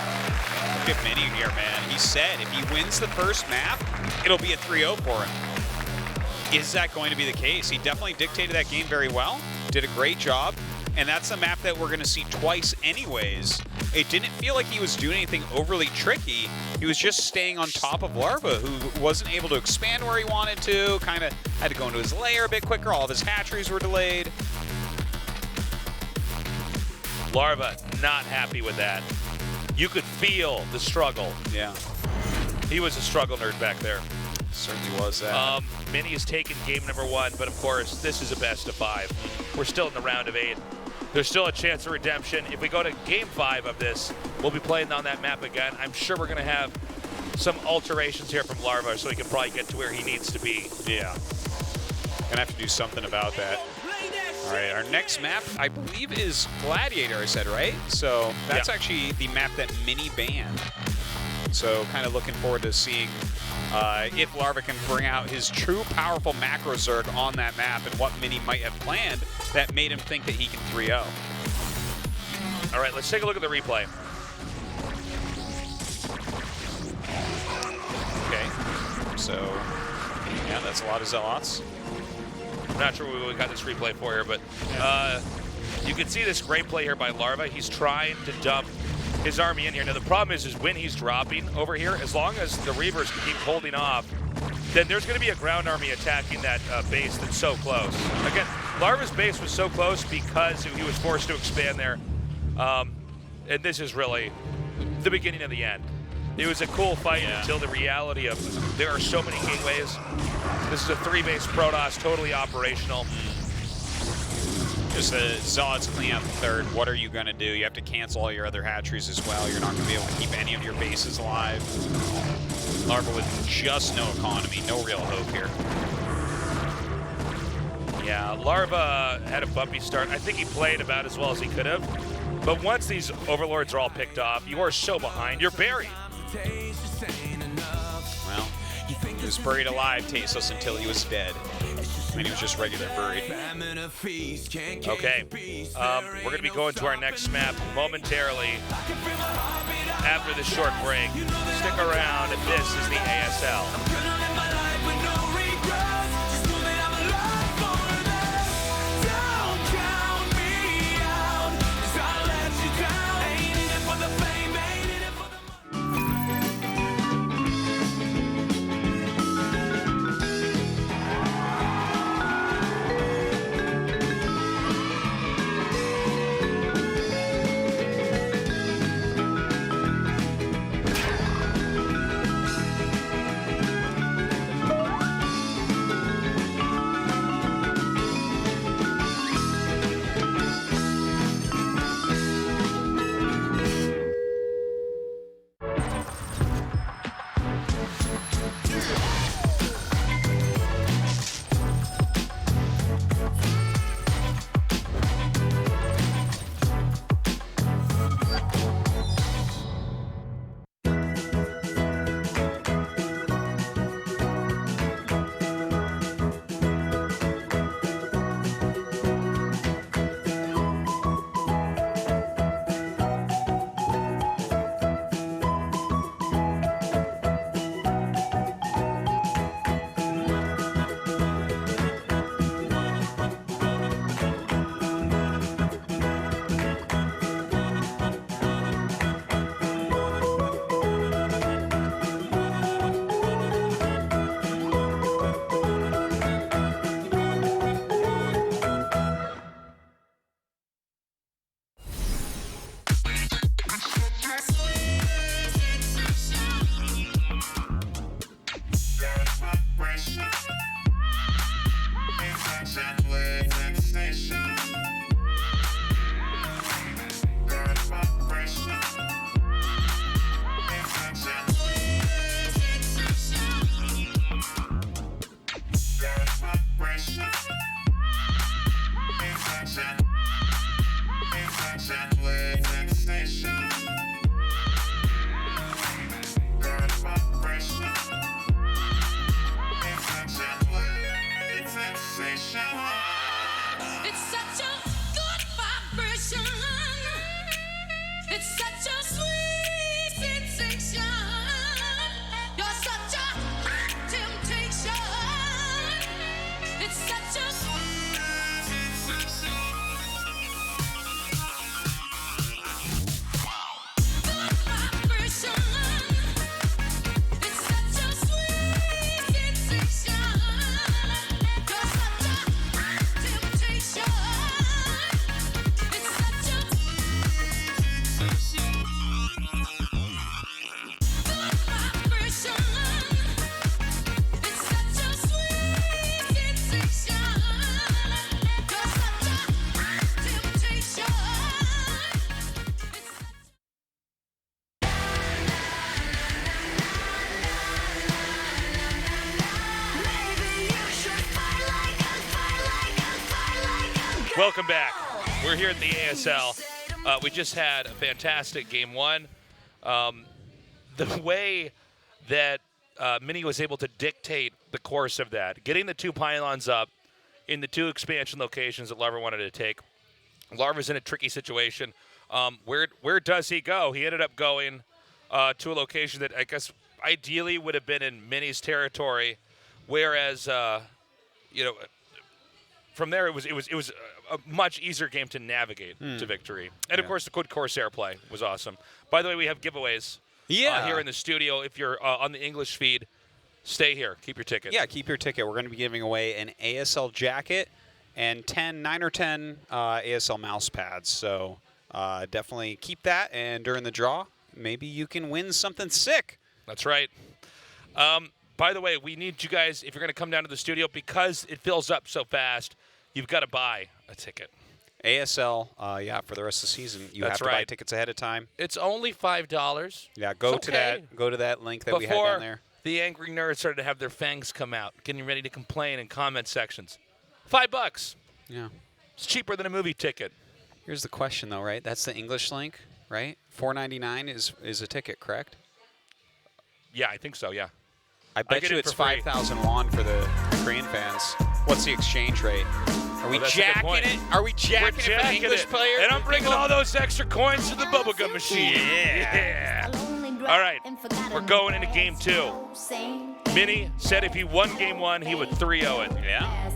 Look at Mini here, man. He said if he wins the first map, it'll be a 3-0 for him. Is that going to be the case? He definitely dictated that game very well. Did a great job. and that's a map that we're going to see twice anyways. It didn't feel like he was doing anything overly tricky. He was just staying on top of Larva, who wasn't able to expand where he wanted to, kind of had to go into his lair a bit quicker. All of his hatcheries were delayed. Larva not happy with that. You could feel the struggle. Yeah. He was a struggle nerd back there. Certainly was that. Mini has taken game number 1, but of course, this is a best of 5. We're still in the round of 8. There's still a chance of redemption. If we go to game 5 of this, we'll be playing on that map again. I'm sure we're going to have some alterations here from Larva so he can probably get to where he needs to be. Yeah. Gonna have to do something about that. All right, our next map, I believe, is Gladiator, I said, right? So that's actually the map that Mini banned. So kind of looking forward to seeing if Larva can bring out his true powerful macro Zerg on that map and what Mini might have planned that made him think that he can 3-0. All right, let's take a look at the replay. Okay, so yeah, that's a lot of Zealots. I'm not sure what we got this replay for here, but you can see this great play here by Larva. He's trying to dump his army in here. Now, the problem is when he's dropping over here, as long as the Reavers keep holding off, then there's going to be a ground army attacking that base that's so close. Again, Larva's base was so close because he was forced to expand there. And this is really the beginning of the end. It was a cool fight until the reality of there are so many gateways. This is a 3-base Protoss, totally operational. Just the Zealots clean up the third. What are you going to do? You have to cancel all your other hatcheries as well. You're not going to be able to keep any of your bases alive. Larva with just no economy, no real hope here. Yeah, Larva had a bumpy start. I think he played about as well as he could have. But once these Overlords are all picked off, you are so behind. You're buried. Well, he was buried alive, tasteless, until he was dead. I mean, he was just regular buried. Okay, we're going to be going to our next map momentarily after this short break. Stick around. This is the ASL. It's such a good vibration. It's such a sweet sensation. You're such a hot temptation. It's such a Welcome back. We're here at the ASL. We just had a fantastic game one. The way that Mini was able to dictate the course of that, getting the 2 pylons up in the 2 expansion locations that Larva wanted to take. Larva's in a tricky situation. Where does he go? He ended up going to a location that I guess ideally would have been in Mini's territory, whereas from there it was a much easier game to navigate to victory. And of course the good Corsair play was awesome. By the way, we have giveaways here in the studio. If you're on the English feed, stay here. Keep your ticket. Yeah, keep your ticket. We're going to be giving away an ASL jacket and 9 or 10 ASL mouse pads. So definitely keep that. And during the draw, maybe you can win something sick. That's right. By the way, we need you guys, if you're going to come down to the studio, because it fills up so fast, you've got to buy a ticket. ASL, for the rest of the season, you have to buy tickets ahead of time. It's only $5. Yeah, go to that link that we had down there. The angry nerds started to have their fangs come out, getting ready to complain in comment sections. $5. Yeah. It's cheaper than a movie ticket. Here's the question, though, right? That's the English link, right? $4.99 is a ticket, correct? Yeah, I think so, yeah. I bet you it's 5,000 won for the Korean fans. What's the exchange rate? Are we jacking it? Are we jacking it for the English players? And I'm bringing all those extra coins to the bubblegum machine. Yeah. All right, we're going into game 2. Mini said if he won game 1, he would 3-0 it. Yeah.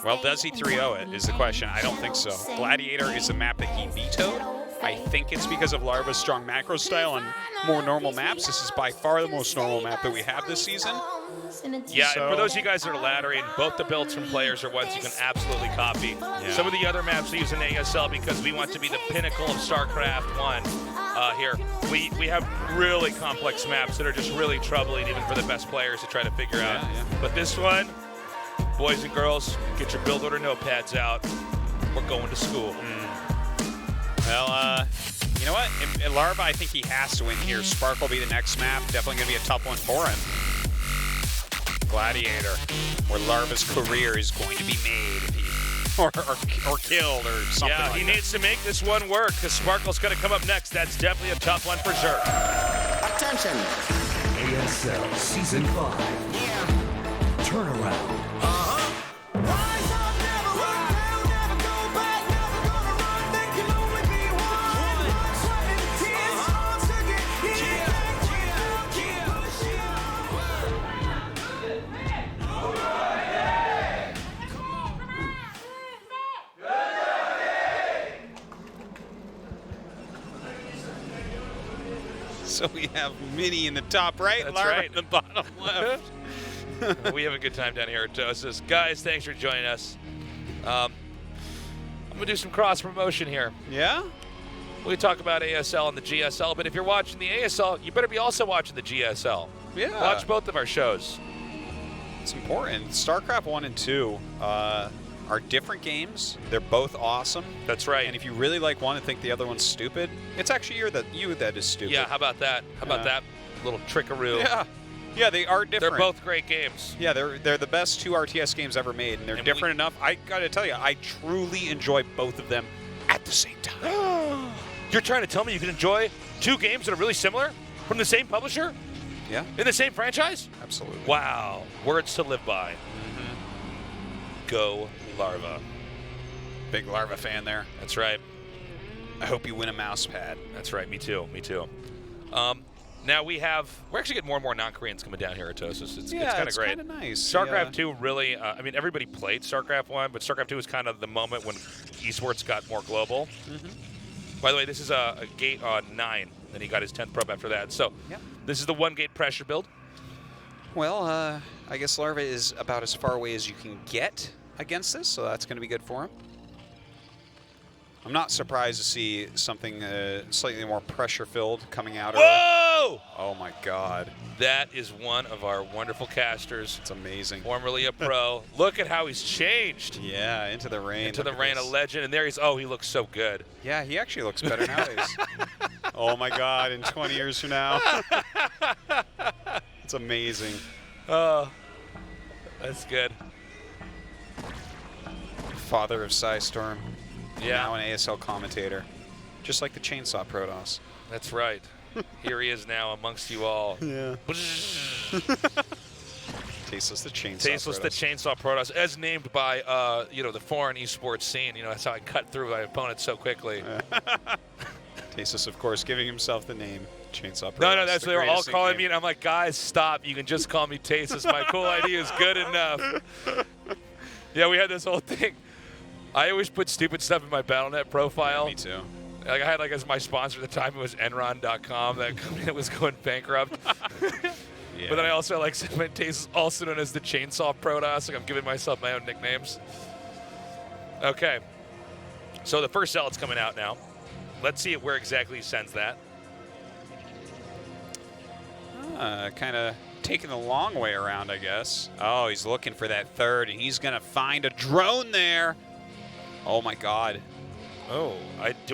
Well, does he 3-0 it is the question. I don't think so. Gladiator is the map that he vetoed. I think it's because of Larva's strong macro style on more normal maps. This is by far the most normal map that we have this season. Yeah, and for those of you guys that are laddering, both the builds from players are ones you can absolutely copy. Yeah. Some of the other maps we use in ASL because we want to be the pinnacle of StarCraft 1 here. We have really complex maps that are just really troubling even for the best players to try to figure out. Yeah. But this one, boys and girls, get your build order notepads out. We're going to school. Well, you know what? In Larva, I think he has to win here. Spark will be the next map. Definitely going to be a tough one for him. Gladiator, where Larva's career is going to be made if he, or killed or something Yeah, like he that. needs to make this one work because Sparkle's going to come up next. That's definitely a tough one for Zerk. Attention! ASL Season 5. Turnaround. So we have Mini in the top right, That's Larva right. in the bottom left. We have a good time down here at Tosis. Guys, thanks for joining us. I'm going to do some cross-promotion here. Yeah? We talk about ASL and the GSL, but if you're watching the ASL, you better be also watching the GSL. Yeah. Watch both of our shows. It's important. StarCraft 1 and 2 are different games. They're both awesome. That's right. And if you really like one and think the other one's stupid, it's actually you that is stupid. Yeah, how about that? How about that little trickaroo? Yeah, they are different. They're both great games. Yeah, they're the best 2 RTS games ever made, and they're different enough. I gotta tell you, I truly enjoy both of them at the same time. You're trying to tell me you can enjoy 2 games that are really similar from the same publisher? Yeah. In the same franchise? Absolutely. Wow. Words to live by. Go Larva. Big Larva fan there. That's right. I hope you win a mouse pad. That's right. Me too. Me too. Now we're actually getting more and more non-Koreans coming down here at Tosis. It's kind of great. Kind of nice. StarCraft 2 really, I mean, everybody played StarCraft 1, but StarCraft 2 was kind of the moment when esports got more global. By the way, this is a gate on 9. Then he got his 10th probe after that. So this is the 1-gate pressure build. Well, I guess Larva is about as far away as you can get against this, so that's going to be good for him. I'm not surprised to see something slightly more pressure-filled coming out. Whoa! Oh, my God. That is one of our wonderful casters. It's amazing. Formerly a pro. Look at how he's changed. Yeah, Into the Rain. Into the Rain, a legend. And there he looks so good. Yeah, he actually looks better nowadays. Oh, my God, in 20 years from now. It's amazing. Oh, that's good. Father of Psystorm. Yeah. Now an ASL commentator. Just like the Chainsaw Protoss. That's right. Here he is now amongst you all. Yeah. Tasteless the Chainsaw Tasteless the Protoss. Chainsaw Protoss, as named by the foreign esports scene. That's how I cut through my opponent so quickly. Tasteless, of course, giving himself the name Chainsaw Protoss. No, that's the they were all greatest calling nickname. me, and I'm like, guys, stop. You can just call me Tasteless. My cool idea is good enough. Yeah, we had this whole thing. I always put stupid stuff in my Battle.net profile. Yeah, me too. Like I had as my sponsor at the time, it was Enron.com, that company that was going bankrupt. Yeah. But then I also said my taste, also known as the Chainsaw Protoss. I'm giving myself my own nicknames. Okay. So the first Zealot's coming out now. Let's see where exactly he sends that. Kind of taking the long way around, I guess. Oh, he's looking for that third, and he's going to find a drone there. Oh, my God. Oh,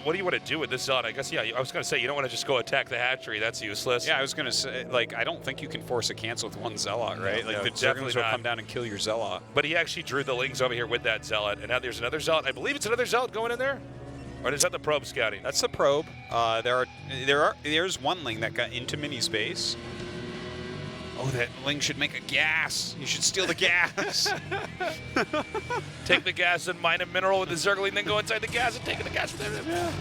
what do you want to do with this Zealot? I guess, yeah, I was going to say, you don't want to just go attack the hatchery. That's useless. Yeah, I was going to say, I don't think you can force a cancel with one Zealot, right? No, the definitely Zerglings will not. come down and kill your Zealot. But he actually drew the Lings over here with that Zealot, and now there's another Zealot. I believe it's another Zealot going in there? Or is that the probe scouting? That's the probe. There's one Ling that got into mini space. Oh, that Ling should make a gas. You should steal the gas. Take the gas and mine a mineral with the Zergling, then go inside the gas and take the gas. Yeah.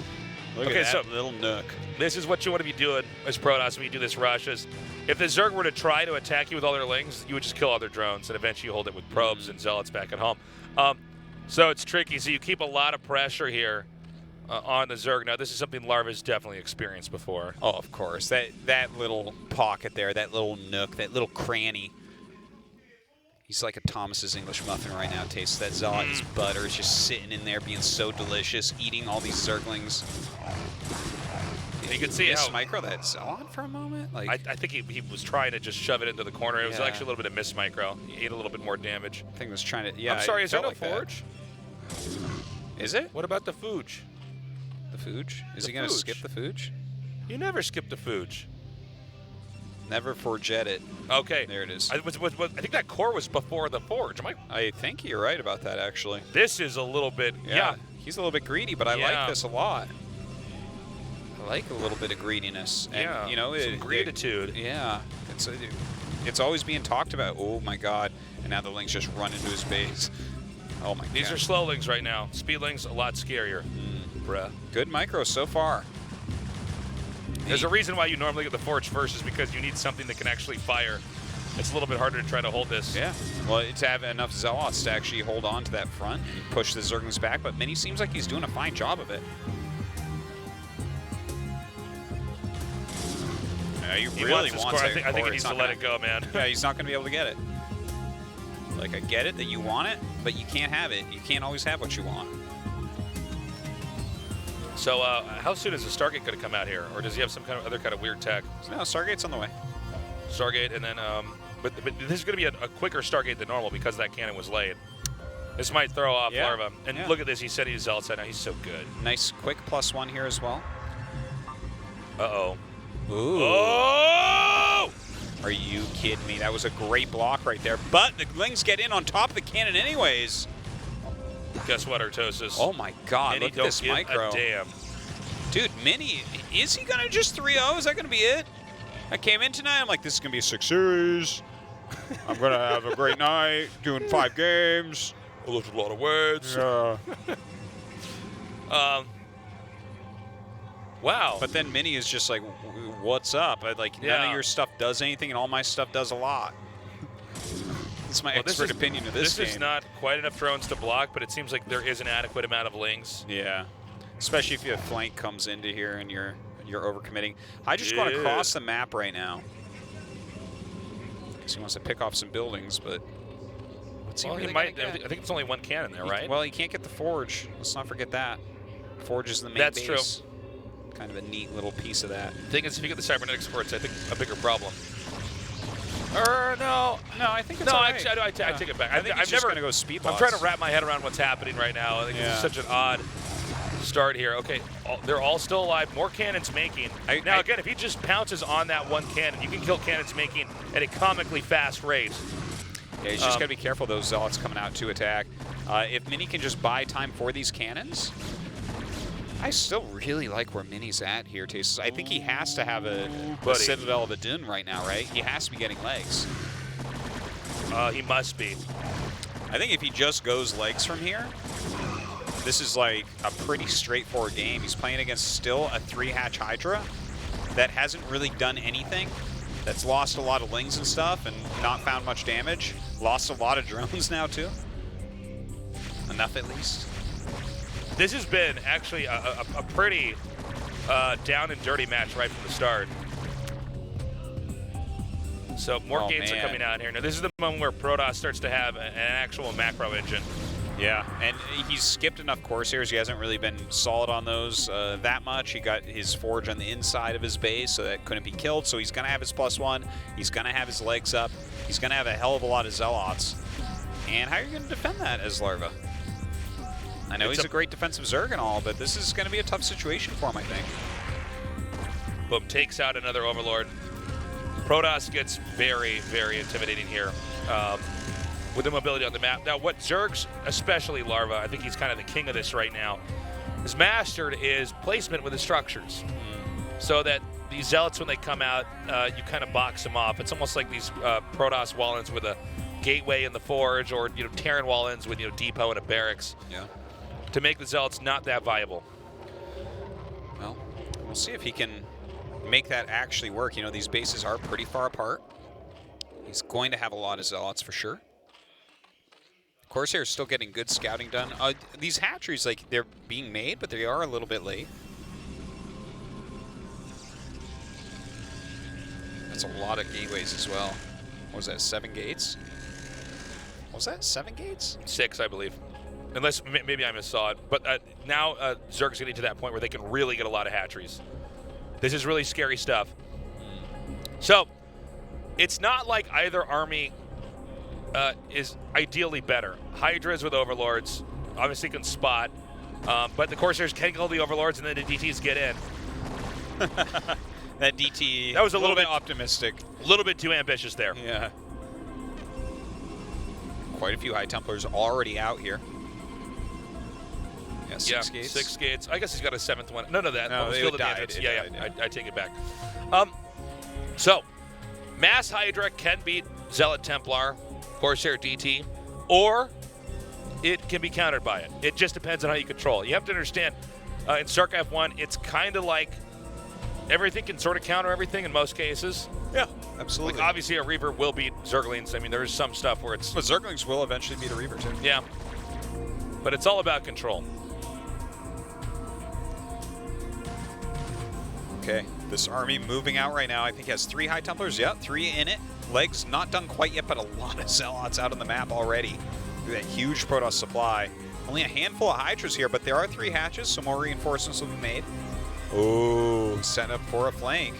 Look Okay, at that so- little nook. This is what you want to be doing as Protoss when you do this rush. Is if the Zerg were to try to attack you with all their Lings, you would just kill all their drones and eventually hold it with probes and Zealots back at home. So it's tricky. So you keep a lot of pressure here on the Zerg. Now, this is something Larva's definitely experienced before. Oh, of course. That little pocket there, that little nook, that little cranny. He's like a Thomas's English muffin right now. Tastes that Zealot. His butter is just sitting in there being so delicious, eating all these Zerglings. You can see how micro that Zealot for a moment. I think he was trying to just shove it into the corner. It was Yeah. actually a little bit of miss micro. He ate a little bit more damage. I think it was trying to. Yeah. I'm sorry, it is there felt no like forge? That. Is it? What about the Fooge? The Fooge? Is The he going to Fooge. skip the Fooge? You never skip the Fooge. Never forget it. Okay. There it is. I think that core was before the forge. I think you're right about that, actually. This is a little bit. Yeah. He's a little bit greedy, but I Yeah. like this a lot. I like a little bit of greediness. And, Yeah, you know, some greeditude. Yeah. It's always being talked about. Oh, my God. And now the Lings just run into his base. Oh, my God. These are slow Lings right now. Speed Lings, a lot scarier. Bruh. Good micro so far. There's a reason why you normally get the forge first is because you need something that can actually fire. It's a little bit harder to try to hold this. Yeah. Well, to have enough Zealots to actually hold on to that front and push the Zerglings back, but Mini seems like he's doing a fine job of it. Yeah, he really wants his wants core. that I think core. he needs It's to not let it go, man. Yeah, he's not going to be able to get it. Like, I get it that you want it, but you can't have it. You can't always have what you want. So how soon is the Stargate going to come out here? Or does he have some kind of other kind of weird tech? No, Stargate's on the way. Stargate, and then, but this is going to be a quicker Stargate than normal because that cannon was laid. This might throw off Yeah. Larva. And Yeah. look at this, he said he's Zealot side now. He's so good. Nice quick +1 here as well. Uh-oh. Ooh. Oh! Are you kidding me? That was a great block right there. But the Lings get in on top of the cannon anyways. Guess what, Artosis? Oh my God, Mini look at don't this give micro. a damn. Dude, Mini, is he gonna just 3-0? Is that gonna be it? I came in tonight, I'm like, this is gonna be a 6 series. I'm gonna have a great night, doing 5 games. I looked a lot of words. Yeah. Wow. But then Mini is just like, what's up? None Yeah. of your stuff does anything, and all my stuff does a lot. It's my expert opinion of this game. This is not quite enough drones to block, but it seems like there is an adequate amount of Lings. Yeah. Especially if your flank comes into here and you're overcommitting. I just going across the map right now. Because he wants to pick off some buildings, but what's he Well, really he might. gonna get? I think it's only one cannon there, right? Well, he can't get the forge. Let's not forget that. Forge is the main That's base. true. Kind of a neat little piece of that. Thing is, if you get the cybernetics forts, I think a bigger problem. No, I think it's no. all Actually, right. I take it back. I think I've he's just never going to go speed I'm loss. trying to wrap my head around what's happening right now. I think this is such an odd start here. Okay, they're all still alive. More cannons making. Now, again, if he just pounces on that one cannon, you can kill cannons making at a comically fast rate. Yeah, he's just got to be careful those Zealots coming out to attack. If Mini can just buy time for these cannons, I still really like where Mini's at here, Tastes. I think he has to have a Citadel of Adun right now, right? He has to be getting legs. He must be. I think if he just goes legs from here, this is like a pretty straightforward game. He's playing against still a 3-hatch Hydra that hasn't really done anything. That's lost a lot of lings and stuff and not found much damage. Lost a lot of drones now, too. Enough, at least. This has been actually a pretty down and dirty match right from the start. So more gates are coming out here. Now, this is the moment where Protoss starts to have an actual macro engine. Yeah, and he's skipped enough Corsairs. He hasn't really been solid on those that much. He got his Forge on the inside of his base, so that couldn't be killed. So he's going to have his +1. He's going to have his legs up. He's going to have a hell of a lot of Zealots. And how are you going to defend that as Larva? I know he's a great defensive Zerg and all, but this is going to be a tough situation for him, I think. Boom, takes out another Overlord. Protoss gets very, very intimidating here. With the mobility on the map. Now, what Zergs, especially Larva, I think he's kind of the king of this right now, is mastered is placement with the structures. So that these Zealots, when they come out, you kind of box them off. It's almost like these Protoss Wallens with a gateway in the Forge, or Terran Wallens with depot and a barracks. Yeah. To make the Zealots not that viable. Well, we'll see if he can make that actually work. These bases are pretty far apart. He's going to have a lot of Zealots for sure. Corsair's still getting good scouting done. These hatcheries, they're being made, but they are a little bit late. That's a lot of gateways as well. What was that, 7 gates? What was that, 7 gates? 6, I believe. Unless, maybe I missaw it. But now Zerg's getting to that point where they can really get a lot of hatcheries. This is really scary stuff. So, it's not like either army is ideally better. Hydras with Overlords obviously can spot, but the Corsairs can kill the Overlords and then the DTs get in. That DT, that was a little bit optimistic. A little bit too ambitious there. Yeah. Quite a few High Templars already out here. Yeah, 6 gates. 6 gates. I guess he's got a 7th one. None of that. No, Still it died. I take it back. So, Mass Hydra can beat Zealot Templar, Corsair DT, or it can be countered by it. It just depends on how you control it. You have to understand, in StarCraft 1, it's kind of like everything can sort of counter everything in most cases. Yeah, absolutely. Like obviously, a Reaver will beat Zerglings. I mean, there's some stuff where it's... But Zerglings will eventually beat a Reaver, too. Yeah. But it's all about control. Okay, this army moving out right now, I think has 3 High Templars. Yeah, 3 in it. Legs not done quite yet, but a lot of Zealots out on the map already. Look at that huge Protoss supply. Only a handful of Hydras here, but there are 3 hatches, so more reinforcements will be made. Ooh, set up for a flank.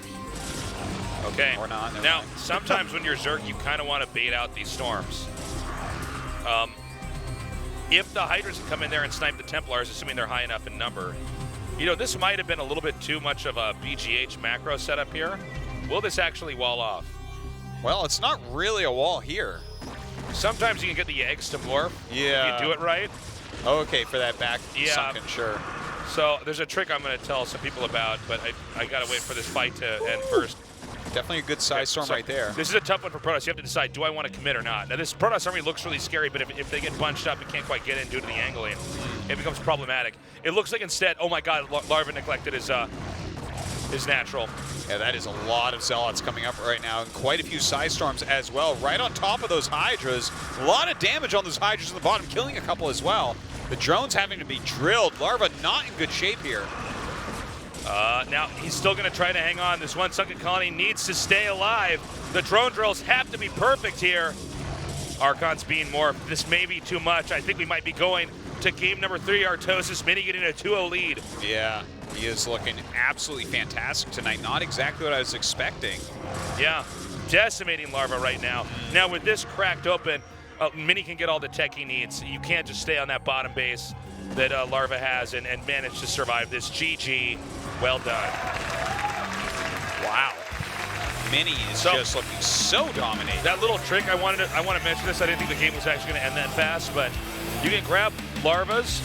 Okay. Or not. Now, sometimes when you're Zerg, you kind of want to bait out these storms. If the Hydras can come in there and snipe the Templars, assuming they're high enough in number, this might have been a little bit too much of a BGH macro setup here. Will this actually wall off? Well, it's not really a wall here. Sometimes you can get the eggs to morph. Yeah. If you do it right. Okay, for that back sunken, sure. So there's a trick I'm going to tell some people about, but I got to wait for this fight to end first. Definitely a good size storm right there. This is a tough one for Protoss. You have to decide, do I want to commit or not? Now, this Protoss army looks really scary, but if they get bunched up and can't quite get in due to the angling, it becomes problematic. It looks like instead, oh my God, Larva neglected his natural. Yeah, that is a lot of Zealots coming up right now, and quite a few size storms as well. Right on top of those Hydras. A lot of damage on those Hydras in the bottom, killing a couple as well. The drones having to be drilled. Larva not in good shape here. Now, he's still going to try to hang on. This one sunken colony needs to stay alive. The drone drills have to be perfect here. Archon's being morphed. This may be too much. I think we might be going to game number 3. Artosis Mini getting a 2-0 lead. Yeah, he is looking absolutely fantastic tonight. Not exactly what I was expecting. Yeah, decimating Larva right now. Now, with this cracked open, Mini can get all the tech he needs. You can't just stay on that bottom base that Larva has and manage to survive this. GG. Well done. Wow. Mini is just looking so dominating. That little trick I want to mention this. I didn't think the game was actually going to end that fast, but you can grab larvas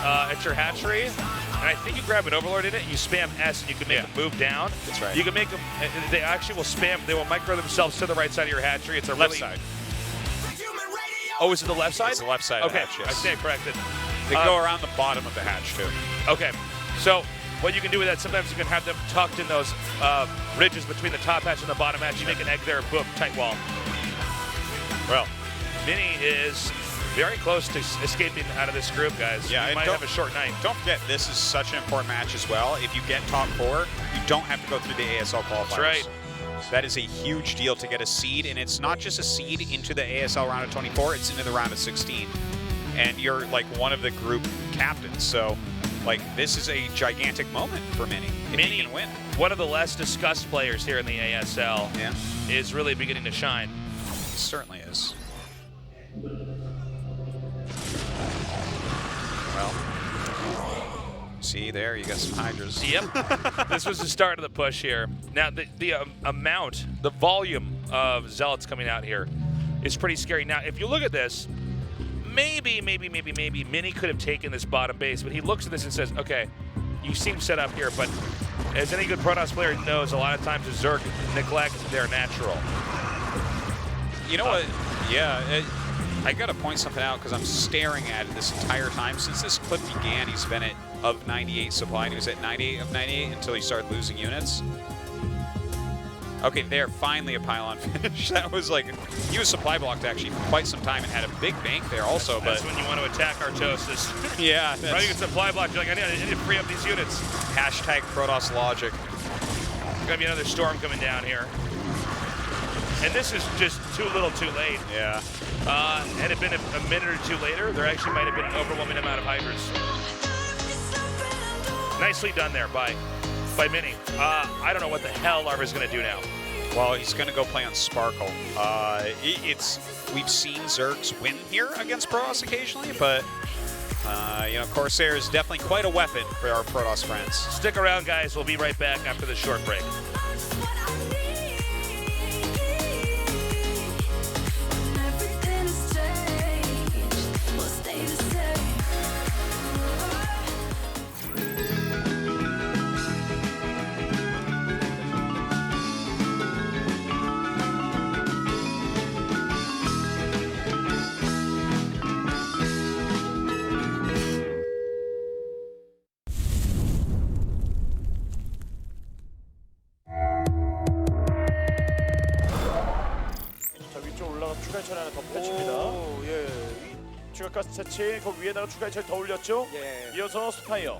at your hatchery, and I think you grab an overlord in it. You spam S, and you can make them move down. That's right. You can make them. They actually will spam. They will micro themselves to the right side of your hatchery. It's a Left really, side. Oh, is it the left side? It's the left side of the Okay, hatch, yes. I stand corrected. They go around the bottom of the hatch, too. Okay, so what you can do with that, sometimes you can have them tucked in those ridges between the top hatch and the bottom hatch. You make an egg there, boom, tight wall. Well, Mini is very close to escaping out of this group, guys. Yeah, he and might don't- have a short night. Don't forget, this is such an important match as well. If you get top 4, you don't have to go through the ASL qualifiers. That's right. That is a huge deal to get a seed, and it's not just a seed into the ASL round of 24, it's into the round of 16. And you're like one of the group captains, so like this is a gigantic moment for Mini if Mini, he can win. one of the less discussed players here in the ASL, Yeah. is really beginning to shine. It certainly is. Well, see there, you got some Hydras. Yep. This was the start of the push here. Now, the amount, the volume of Zealots coming out here is pretty scary. Now, if you look at this, maybe Mini could have taken this bottom base, but he looks at this and says, okay, you seem set up here, but as any good Protoss player knows, a lot of times the Zerg neglect their natural. You know what? Yeah, I got to point something out because I'm staring at it this entire time. Since this clip began, he's been at of 98 supply, and he was at 98 of 98 until he started losing units. Okay, there, finally a pylon finish. That was like, he was supply blocked actually for quite some time and had a big bank there also, That's but when you want to attack Artosis. yeah. Right, you That's get supply block, you're like, I need to free up these units. hashtag Protoss logic. Gonna be another storm coming down here. And this is just too little too late. Yeah. Had it been a minute or two later, there actually might have been an overwhelming amount of Hydras. Nicely done there by Mini. I don't know what the hell Larva's gonna do now. Well, he's going to go play on Sparkle. We've seen Zergs win here against Protoss occasionally, but you know, Corsair is definitely quite a weapon for our Protoss friends. Stick around, guys. We'll be right back after this short break. Everything has changed. We'll stay the same. 자, 위쪽 올라가 추가 해처리 하나 더 펼칩니다. 예. 추가 가스 채취, 그 위에다가 추가 해처리 더 올렸죠. 예. 이어서 스파이어.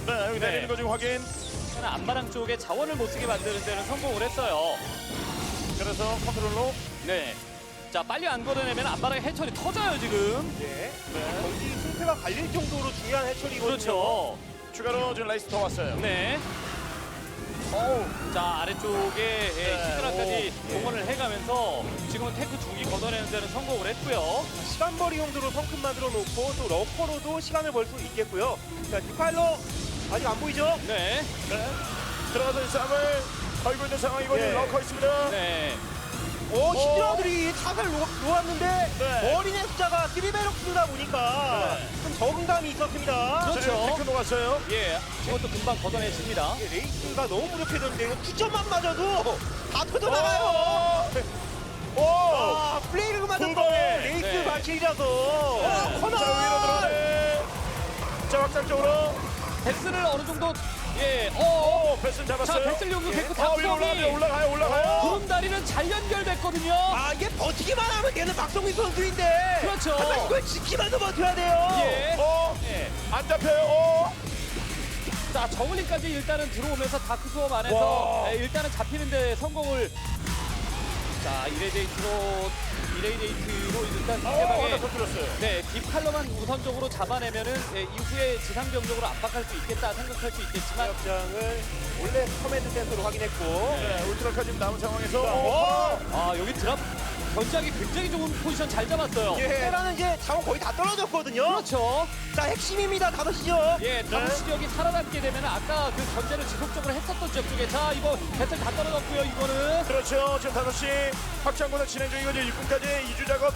네, 여기 내리는 거 지금 확인. 앞마당 쪽에 자원을 못 쓰게 만드는 데는 성공을 했어요. 그래서 컨트롤로. 네. 자, 빨리 안 걷어내면 앞마당에 해철이 터져요, 지금. 네. 경기 승패가 갈릴 정도로 중요한 해처리거든요. 그렇죠. 추가로 지금 라이스 더 왔어요. 네. 자, 아래쪽에 히드라까지 동원을 해가면서 지금은 탱크 2기 걷어내는 데는 성공을 했고요. 시간벌이 용도로 성큼 만들어 놓고 또 러커로도 시간을 벌 수 있겠고요. 자, 디파일러 아직 안 보이죠? 네. 네. 들어가서 이 싸움을 걸고 있는 상황이거든요. 러커 있습니다. 네. 히드라들이 탑을 놓았는데 네. 어린애 숫자가 3배로 쓰다 보니까 좀 적응감이 있었습니다. 그렇죠. 탱크 녹았어요. 예. 이것도 금방 걷어내집니다. 레이스가 너무 무력해졌는데 9점만 맞아도 다 터져나가요. 오! 플레이를 맞았고 레이스 네. 마치이라서 커너! 자, 위로 들어오네. 자, 확장적으로. 베스를 어느 정도 패스는 잡았어요. 자, 베슬 용도 됐고 위로 올라가요. 구름다리는 잘 연결됐거든요. 아, 이게 버티기만 하면 되는 박성민 선수인데. 그렇죠. 하지만 이걸 지키면서 버텨야 돼요. 예. 예. 안 잡혀요. 자, 저글링까지 일단은 들어오면서 다크 수업 안에서 와. 일단은 잡히는데 성공을. 자, 이레이데이트로 일단 하나 상대방의 터뜨렸어요. 네, 딥칼러만 우선적으로 잡아내면은 이후에 지상병력으로 압박할 수 있겠다 생각할 수 있겠지만 장을 원래 커맨드 센터로 확인했고 울트라카 지금 남은 상황에서 아, 여기 드랍 견제하기 굉장히 좋은 포지션 잘 잡았어요. 테라는 이제 자원 거의 다 떨어졌거든요. 그렇죠. 자, 핵심입니다. 5시죠. 예, 다섯 지역이 살아남게 되면 아까 그 견제를 지속적으로 했었던 지역 쪽에 자 이거 배틀 다 떨어졌고요. 이거는 그렇죠. 지금 5시 확장군을 진행 중이거든요. 입구까지 2주 작업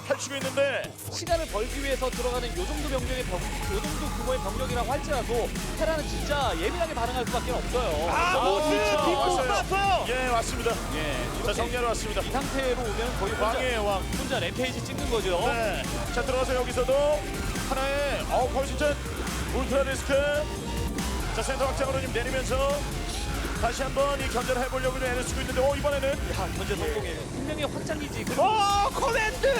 펼치고 있는데 시간을 벌기 위해서 들어가는 요 정도 병력의 요 정도 규모의 병력이라고 할지라도 테라는 진짜 예민하게 반응할 수밖에 없어요. 왔어요. 예, 왔습니다. 예, 자, 이렇게 정리하러 왔습니다. 이 상태로 오면 거의 왕이에요, 왕. 혼자 램페이지 찍는 거죠. 네. 자, 들어가서 여기서도 하나의 거의 진짜 울트라 리스크. 자, 센터 확장으로 지금 내리면서 다시 한번 이 견제를 해보려고 애를 쓰고 있는데 이번에는 야, 견제 성공해. 분명히 확장기지. 그리고 커맨드!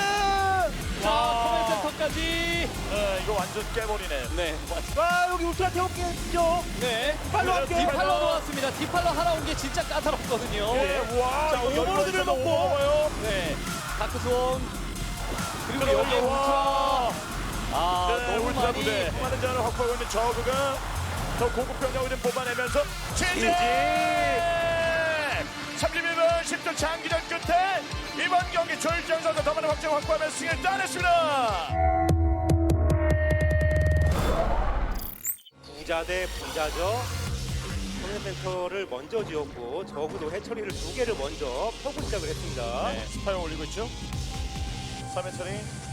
자, 커맨 센터까지. 이거 완전 깨버리네. 네. 여기 울트라 태웠겠죠? 네. 디팔로 할게요. 디팔로도 왔습니다. 디팔로 하나 온 게 진짜 까다롭거든요. 와, 자, 오버로드를 먹고. 네. 다크스원. 그리고 여기에 울트라. 네, 너무 울트라 많이. 부대. 많은 자를 확보하고 있는 저그가 더 고급 병력을 좀 뽑아내면서 진지! 31분 10분 장기전 끝에 이번 경기 조일장 선수 더 많은 확장 확보하면서 승리를 따냈습니다. 부자 대 부자죠. 커맨센터를 먼저 지었고 적어도 해처리를 2개를 먼저 펴고 시작을 했습니다. 네, 스파이어 올리고 있죠. 3회 처리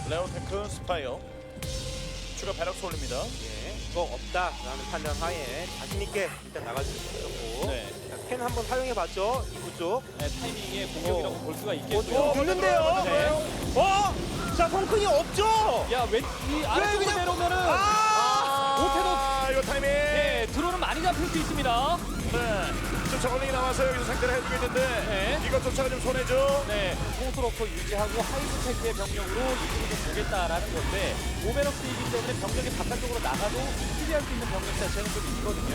레오테크 스파이어 추가 배럭스 올립니다. 예, 이거 없다라는 판단 하에 자신있게 일단 나갈 수 있었고 네. 캔 한번 활용해봤죠. 입구 쪽. 네, 타이밍의 공격이라고 볼 수가 좀 있겠고요. 늦는데요. 네. 자, 펑크니 없죠. 야, 이 아래쪽으로 그냥- 내려오면은 이거 타이밍. 네, 드론은 많이 잡힐 수 있습니다. 네. 지금 저글링이 나와서 여기서 상대를 해주고 있는데 네. 이것조차가 좀 손해죠. 네, 포스로커 유지하고 하이브테크의 병력으로 이쪽으로 좀 보겠다라는 건데 오베럭스이기 때문에 병력이 바깥쪽으로 나가도 수비할 수 있는 병력 자체는 좀 있거든요.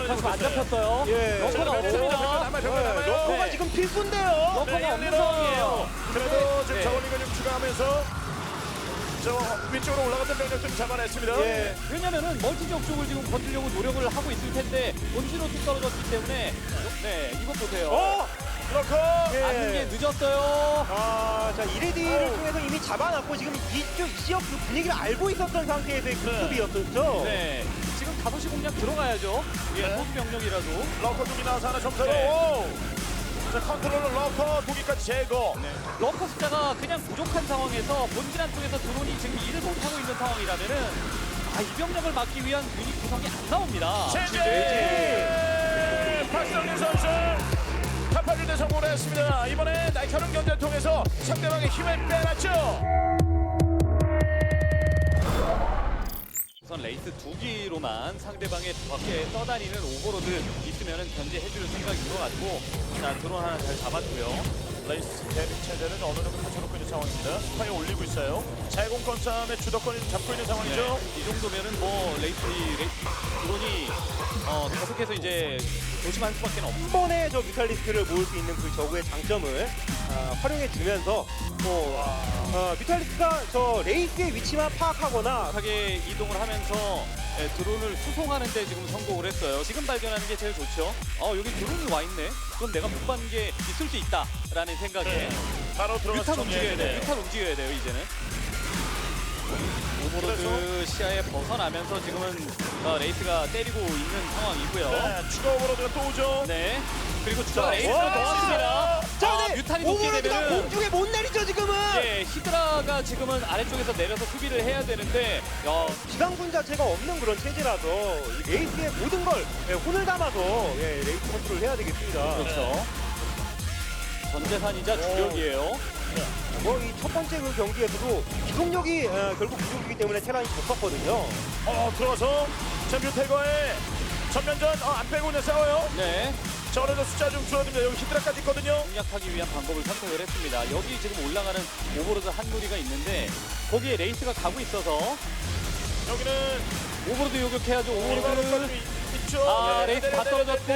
다시 안 잡혔어요. 예. 러커가 없습니다. 러커가 네. 지금 필수인데요. 러커가 없는 상황이에요. 그래도 지금 네. 저글링을 좀 추가하면서 저 위쪽으로 올라갔던 병력 좀 잡아냈습니다. 예. 왜냐면은 멀티적 쪽을 지금 건드려고 노력을 하고 있을 텐데 본진으로 뚝 떨어졌기 때문에 네, 이거 보세요. 러커. 맞는 게 늦었어요. 자, 이레디를 통해서 이미 잡아놨고 지금 이 지역 그 분위기를 알고 있었던 상태에서의 급습이었었죠. 네, 지금 5시 공략 들어가야죠. 예, 네. 소수 병력이라도. 러커 두기 나와서 하나 점사로. 네. 자, 컨트롤러 러커 두기까지 제거. 러커 숫자가 그냥 부족한 상황에서 본진 안쪽에서 드론이 지금 일을 못하고 있는 상황이라면은 이 병력을 막기 위한 유닛 구성이 안 나옵니다. 제재. 박성민 선수 타파준에 성공을 했습니다. 이번에 날카로운 견제를 통해서 상대방의 힘을 빼놨죠. 우선 레이스 2기로만 상대방의 밖에 떠다니는 오버로드 있으면은 견제해줄 생각인 것 같고, 자, 드론 하나 잘 잡았고요. 레이스 대비 체제는 어느 정도 갖춰놓고 있는 상황입니다. 스파이 올리고 있어요. 자유공권 싸움의 주도권을 잡고 있는 상황이죠. 네, 이 정도면은 뭐 레이스 드론이 계속해서 이제 조심할 수밖에 없고. 한 번에 저 뮤탈리스트를 모을 수 있는 그 저그의 장점을 활용해주면서 뮤탈리스트가 저 레이스의 위치만 파악하거나 하게 이동을 하면서 드론을 수송하는데 지금 성공을 했어요. 지금 발견하는 게 제일 좋죠. 여기 드론이 와 있네. 그럼 내가 못 받는 게 있을 수 있다라는 생각에 바로 들어가서 유탄 움직여야 돼요. 유탄 움직여야 돼요 이제는. 오버로드 시야에 벗어나면서 지금은 레이스가 때리고 있는 상황이고요. 네, 추가 오버로드가 또 오죠. 네. 그리고 추가 레이스가 더 왔습니다. 자, 네. 뮤탄이 높게 오버로드가 되면은 공중에 못 내리죠 지금은. 예, 히드라가 지금은 아래쪽에서 내려서 수비를 해야 되는데 기강군 자체가 없는 그런 체제라서 이 레이스의 모든 걸 혼을 담아서 레이스 컨트롤 해야 되겠습니다. 그렇죠. 전재산이자 주력이에요. 이 첫 번째 그 경기에서도 기동력이 결국 부족이기 때문에 테란이 졌었거든요. 들어가서 챔피언테거의 전면전 안 빼고 그냥 싸워요. 네. 자, 어느덧 숫자 좀 줄어듭니다. 여기 히드라까지 있거든요. 공략하기 위한 방법을 선택을 했습니다. 여기 지금 올라가는 오버로드 한 무리가 있는데 거기에 레이스가 가고 있어서 여기는 오버로드 요격해야죠. 오버로드 있죠. 레이스 다 떨어졌고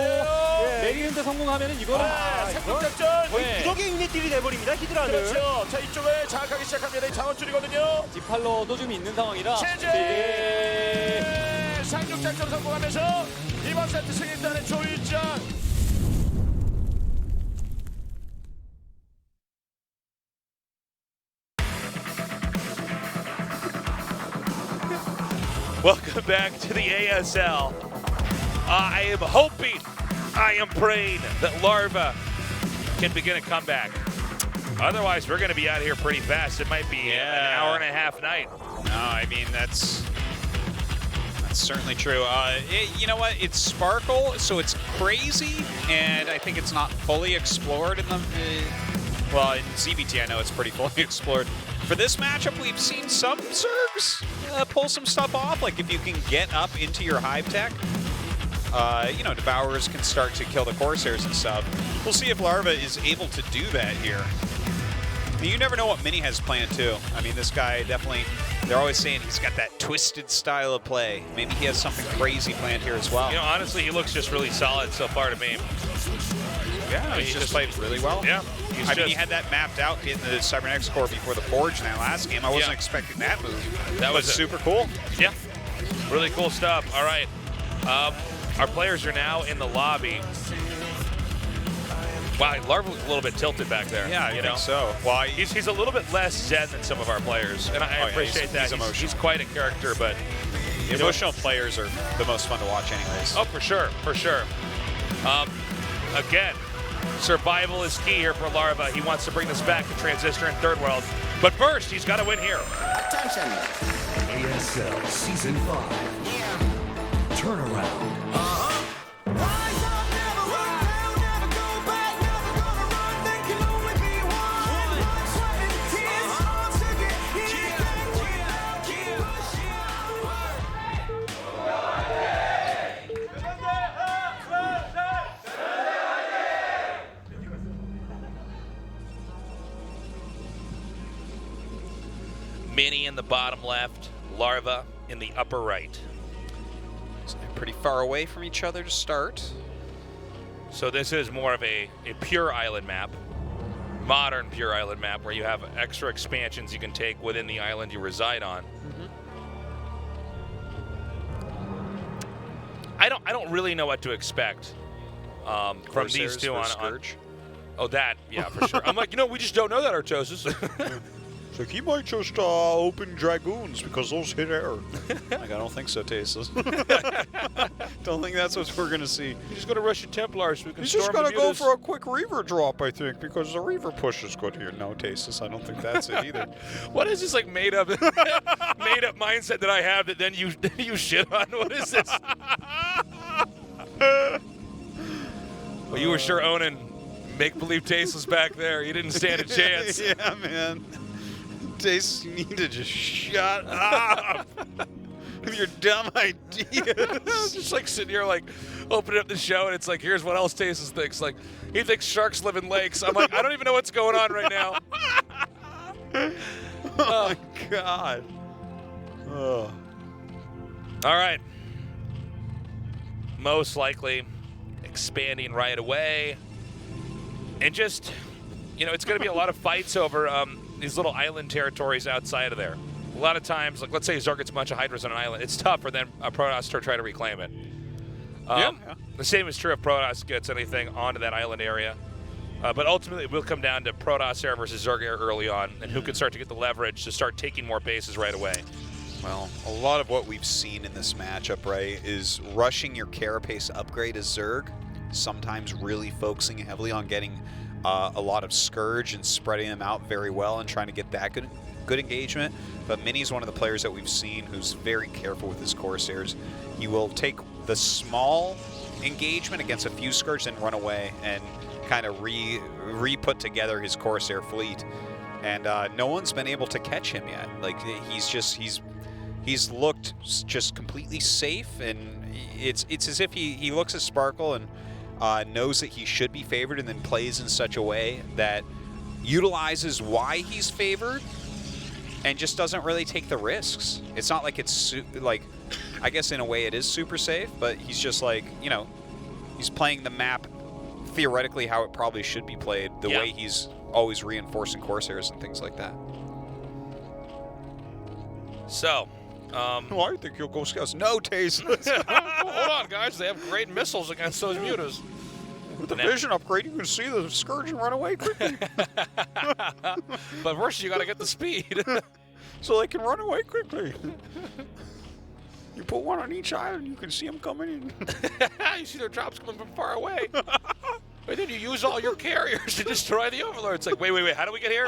내리는데 성공하면은 이거는 생존작전 거의 부적의 유닛들이 돼버립니다. 히드라는. 그렇죠. 자, 이쪽을 장악하기 시작합니다. 이 자원줄이거든요. 디팔러도 좀 있는 상황이라 제재 상륙작전 성공하면서 이번 세트 승리 따낸 조일장 Welcome back to the ASL. I am hoping, I am praying that Larva can begin a comeback. Otherwise, we're going to be out here pretty fast. It might be an hour and a half night. No, I mean, that's certainly true. You know what? It's Sparkle, so it's crazy, and I think it's not fully explored in the... well, in ZBT, I know it's pretty fully explored. For this matchup, we've seen some Zergs pull some stuff off. Like, if you can get up into your Hive Tech, you know, Devourers can start to kill the Corsairs and stuff. We'll see if Larva is able to do that here. You never know what Mini has planned, too. I mean, this guy definitely, they're always saying he's got that twisted style of play. Maybe he has something crazy planned here as well. You know, honestly, he looks just really solid so far to me. Yeah, he's just played really well. Yeah. I mean, he had that mapped out in the Cybernetics core before the Forge in that last game. I wasn't expecting that move. That was super cool. Yeah. Really cool stuff. All right. Our players are now in the lobby. Wow, Larva was a little bit tilted back there. Yeah, I think so. Well, he's a little bit less zen than some of our players, and I appreciate that. He's quite a character, but emotional players are the most fun to watch anyways. Oh, for sure, for sure. Again, survival is key here for Larva. He wants to bring this back to Transistor and Third World, but first, he's got to win here. Attention! ASL Season 5. Turnaround. Mini in the bottom left, Larva in the upper right. So they're pretty far away from each other to start. So this is more of a pure island map, modern pure island map where you have extra expansions you can take within the island you reside on. I don't really know what to expect from these two on Scourge. Oh, that, yeah, for sure. I'm like, we just don't know that, Artosis. Like, he might just open Dragoons because those hit air. Like, I don't think so, Tasteless. Don't think that's what we're going to see. You're just going to rush your Templars so we can He's storm just going to the go Mutas. for a quick Reaver drop, I think, because the Reaver push is good here. No, Tasteless, I don't think that's it either. What is this, like, made-up mindset that I have that then you shit on? What is this? Well, you were sure owning make-believe Tasteless back there. You didn't stand a chance. Yeah, man. Taste, you need to just shut up with your dumb ideas. Just like sitting here, like opening up the show, and it's like, here's what else Tasteless thinks. Like, he thinks sharks live in lakes. I'm like, I don't even know what's going on right now. Oh my God. Oh. All right. Most likely expanding right away, and just it's going to be a lot of fights over these little island territories outside of there. A lot of times, like let's say Zerg gets a bunch of Hydras on an island, it's tough for them Protoss to try to reclaim it. The same is true if Protoss gets anything onto that island area. But ultimately, it will come down to Protoss air versus Zerg air early on, and who can start to get the leverage to start taking more bases right away. Well, a lot of what we've seen in this matchup, right, is rushing your Carapace upgrade as Zerg, sometimes really focusing heavily on getting a lot of Scourge and spreading them out very well and trying to get that good engagement. But Mini's one of the players that we've seen who's very careful with his Corsairs. He will take the small engagement against a few Scourge and run away and kind of re-put together his Corsair fleet. And no one's been able to catch him yet. Like, he's looked just completely safe, and it's as if he looks at Sparkle and knows that he should be favored, and then plays in such a way that utilizes why he's favored and just doesn't really take the risks. It's not like it's like, I guess in a way it is super safe, but he's just like, he's playing the map theoretically how it probably should be played, the way he's always reinforcing Corsairs and things like that. So, well, I think you'll go Scouts. No, Tasteless. Hold on, guys. They have great missiles against those Mutas. With the vision upgrade, you can see the Scourge and run away quickly. But first, you got to get the speed. So they can run away quickly. You put one on each island, you can see them coming in. You see their drops coming from far away. And then you use all your carriers to destroy the Overlord. It's like, wait, how do we get here?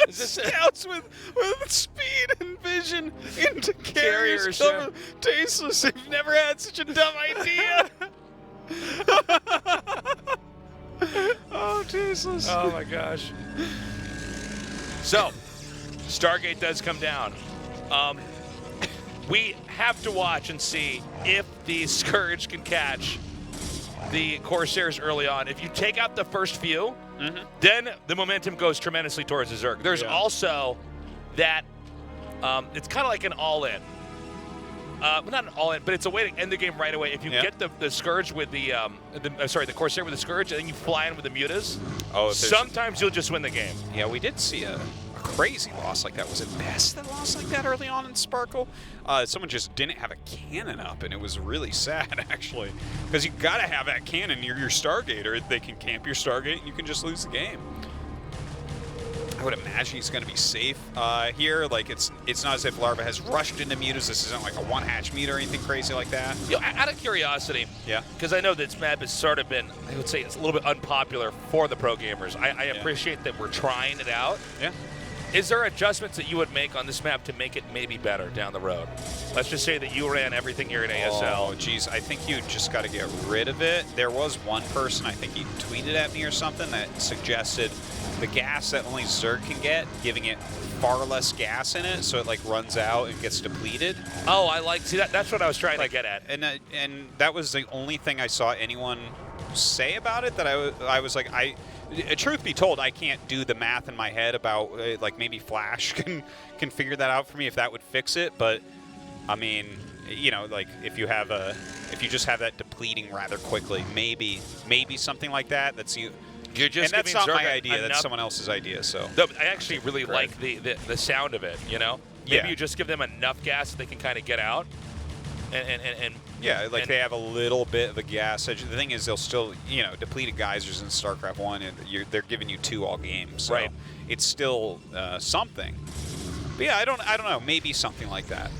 Is this Scouts with speed and vision into carriers. yeah. Tasteless. They've never had such a dumb idea. Oh, tasteless. Oh my gosh. So, Stargate does come down. We have to watch and see if the Scourge can catch the Corsairs early on. If you take out the first few, then the momentum goes tremendously towards the Zerg. There's also that, it's kind of like an all-in. Well, not an all-in, but it's a way to end the game right away. If you get the Scourge with the Corsair with the Scourge, and then you fly in with the Mutas, sometimes you'll just win the game. Yeah, we did see a crazy loss like that. Was it Best that lost like that early on in Sparkle? Someone just didn't have a cannon up, and it was really sad, actually. Because you got to have that cannon near your Stargate, or they can camp your Stargate, and you can just lose the game. I would imagine he's going to be safe here. Like, it's not as if Larva has rushed into Mutas. This isn't like a one-hatch meet or anything crazy like that. You know, out of curiosity, because I know that this map has sort of been, I would say it's a little bit unpopular for the pro gamers. I appreciate that we're trying it out. Yeah. Is there adjustments that you would make on this map to make it maybe better down the road? Let's just say that you ran everything here in ASL. Oh, geez. I think you just got to get rid of it. There was one person, I think he tweeted at me or something, that suggested the gas that only Zerg can get, giving it far less gas in it, so it like runs out and gets depleted. Oh, I like, see, that's what I was trying to get at. And that was the only thing I saw anyone say about it, that I was like, truth be told, I can't do the math in my head about like maybe Flash can figure that out for me if that would fix it. But I mean, you know, like if you just have that depleting rather quickly, maybe something like that. You're just and that's not Zerg my idea. That's someone else's idea. So I actually really like the sound of it. You know, maybe you just give them enough gas that they can kind of get out. And yeah, like they have a little bit of a gas edge. The thing is, they'll still, you know, depleted geysers in StarCraft 1, and they're giving you 2 all games. So it's still something. But yeah, I don't know. Maybe something like that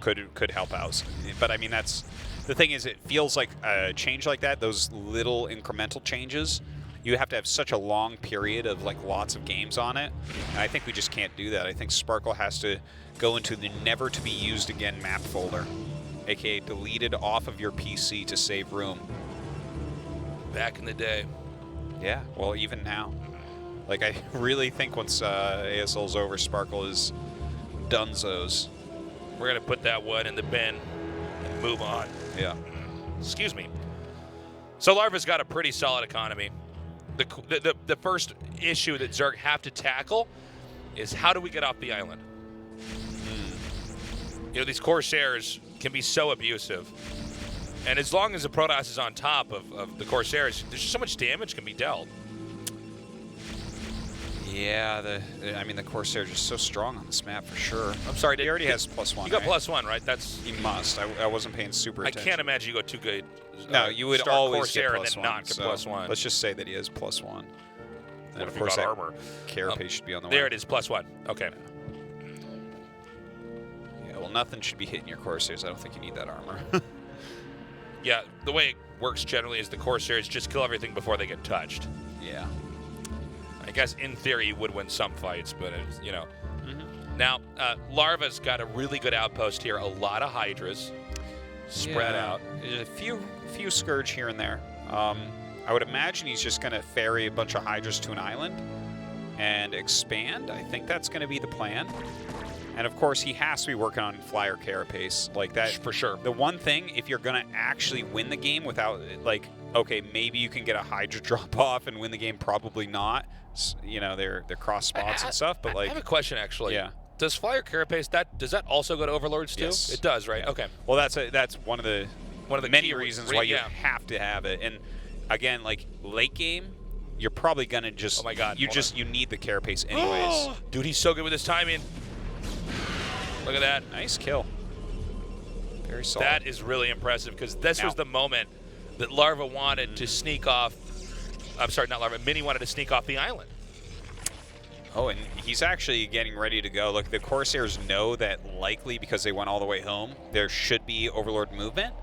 could help out. But I mean, that's the thing is, it feels like a change like that. Those little incremental changes, you have to have such a long period of like lots of games on it. And I think we just can't do that. I think Sparkle has to go into the never to be used again map folder, aka deleted off of your PC to save room. Back in the day. Yeah, well, even now. Like, I really think once ASL's over, Sparkle is dunzos. We're going to put that one in the bin and move on. Yeah. Excuse me. So Larva's got a pretty solid economy. The first issue that Zerg have to tackle is how do we get off the island? You know, these Corsairs can be so abusive. And as long as the Protoss is on top of the Corsairs, there's just so much damage can be dealt. Yeah, I mean, the Corsair is just so strong on this map for sure. I'm sorry, he already has +1. You got +1, right? That's he must. I wasn't paying super attention. I can't imagine you go too good. No, you would always Corsair get and then +1. not get so +1. Let's just say that he has +1. And What of if course, you got that armor? Carapace should be on the way. There it is, +1. Okay. Yeah, well, nothing should be hitting your Corsairs. I don't think you need that armor. Yeah, the way it works generally is the Corsairs just kill everything before they get touched. Yeah. I guess in theory you would win some fights, but it's, you know. Now, Larva's got a really good outpost here. A lot of Hydras spread out. There's a few Scourge here and there. I would imagine he's just going to ferry a bunch of Hydras to an island and expand. I think that's going to be the plan. And of course, he has to be working on Flyer Carapace like that. For sure. The one thing, if you're going to actually win the game without, like, okay, maybe you can get a Hydra drop off and win the game, probably not. You know, they're cross spots and stuff, but like... I have a question, actually. Yeah. Does Flyer Carapace, does that also go to Overlords too? Yes. It does, right? Yeah. Okay. Well, that's one of the many reasons why you yeah. have to have it. And again, like late game, you're probably gonna just... Oh my God. You need the Carapace anyways. Dude, he's so good with his timing. Look at that. Nice kill. Very solid. That is really impressive because this was the moment that Larva wanted to sneak off. I'm sorry, not Larva. Mini wanted to sneak off the island. Oh, and he's actually getting ready to go. Look, the Corsairs know that likely because they went all the way home, there should be Overlord movement.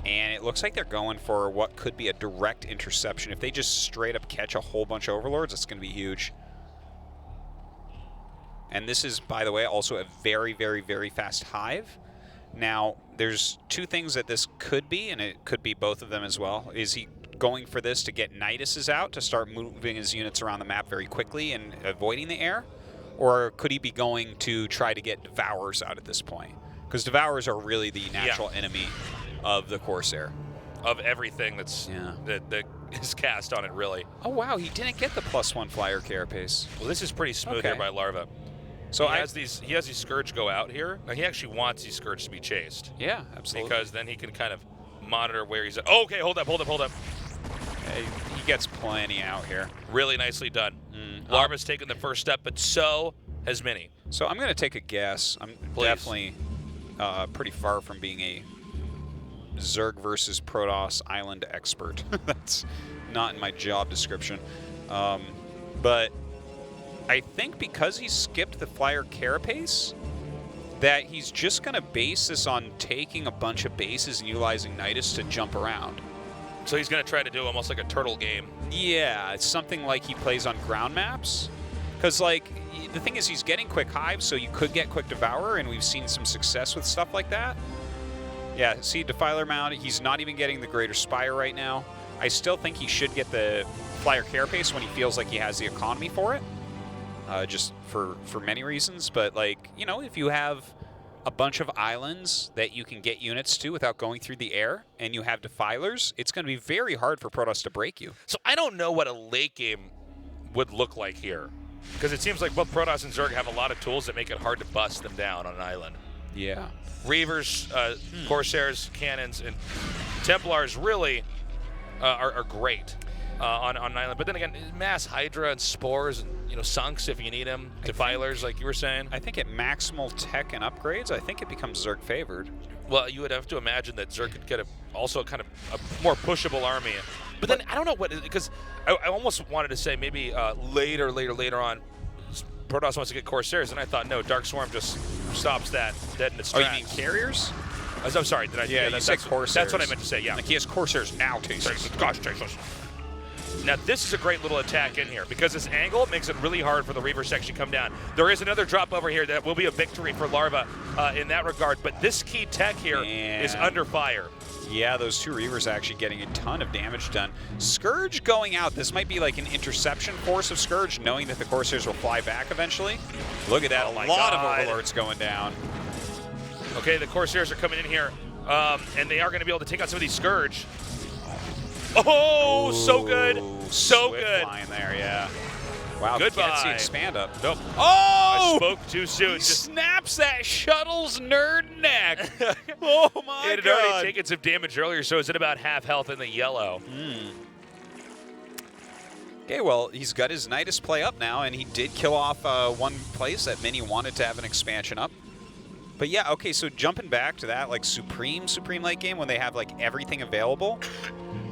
And it looks like they're going for what could be a direct interception. If they just straight up catch a whole bunch of Overlords, it's going to be huge. And this is, by the way, also a very, very, very fast Hive. Now, there's two things that this could be, and it could be both of them as well. Is he going for this to get Niduses out to start moving his units around the map very quickly and avoiding the air? Or could he be going to try to get Devourers out at this point? Because Devourers are really the natural enemy of the Corsair. Of everything that's that is cast on it, really. Oh, wow, he didn't get the +1 flyer carapace. Well, this is pretty smooth here by Larva. So he has these Scourge go out here. Now, he actually wants these Scourge to be chased. Yeah, absolutely. Because then he can kind of monitor where he's at. Oh, okay, hold up. He gets plenty out here. Really nicely done. Larva's taken the first step, but so has Mini. So I'm going to take a guess. I'm definitely pretty far from being a Zerg versus Protoss Island expert. That's not in my job description. But I think because he skipped the flyer carapace, that he's just going to base this on taking a bunch of bases and utilizing Nidus to jump around. So he's going to try to do almost like a turtle game. Yeah, it's something like he plays on ground maps. Because, like, the thing is he's getting quick hives, so you could get quick Devourer, and we've seen some success with stuff like that. Yeah, see, Defiler Mound, he's not even getting the Greater Spire right now. I still think he should get the Flyer Carapace when he feels like he has the economy for it. Just for many reasons. But, like, you know, if you have a bunch of islands that you can get units to without going through the air, and you have Defilers, it's going to be very hard for Protoss to break you. So I don't know what a late game would look like here. Because it seems like both Protoss and Zerg have a lot of tools that make it hard to bust them down on an island. Yeah. Reavers, Corsairs, Cannons, and Templars really are great on an island. But then again, Mass Hydra and Spores and, you know, Sunks if you need them. Defilers, like you were saying. I think at maximal tech and upgrades, I think it becomes Zerg favored. Well, you would have to imagine that Zerg could get also kind of a more pushable army. But then I don't know what, because I almost wanted to say maybe later on, Protoss wants to get Corsairs, and I thought, no, Dark Swarm just stops that dead in its tracks. Oh, you mean carriers? I'm sorry, did I? Yeah, you said Corsairs. That's what I meant to say, yeah. Like he has Corsairs now, tasteless. Gosh, tasteless. Now, this is a great little attack in here, because this angle makes it really hard for the Reaver section to come down. There is another drop over here that will be a victory for Larva in that regard, but this key tech here is under fire. Yeah, those two Reavers actually getting a ton of damage done. Scourge going out. This might be like an interception force of Scourge, knowing that the Corsairs will fly back eventually. Look at that. A lot of Overlords going down. Okay, the Corsairs are coming in here, and they are going to be able to take out some of these Scourge. Oh, so good. So Swift good. Line there, yeah. Wow, Goodbye. can't see expand up. Nope. Oh! I spoke too soon. He snaps that shuttle's nerd neck. Oh, my It had already taken some damage earlier, so it's at about half health in the yellow. Okay, well, he's got his Nidus play up now, and he did kill off one place that Mini wanted to have an expansion up. But yeah, okay, so jumping back to that, like, Supreme late game, when they have, like, everything available,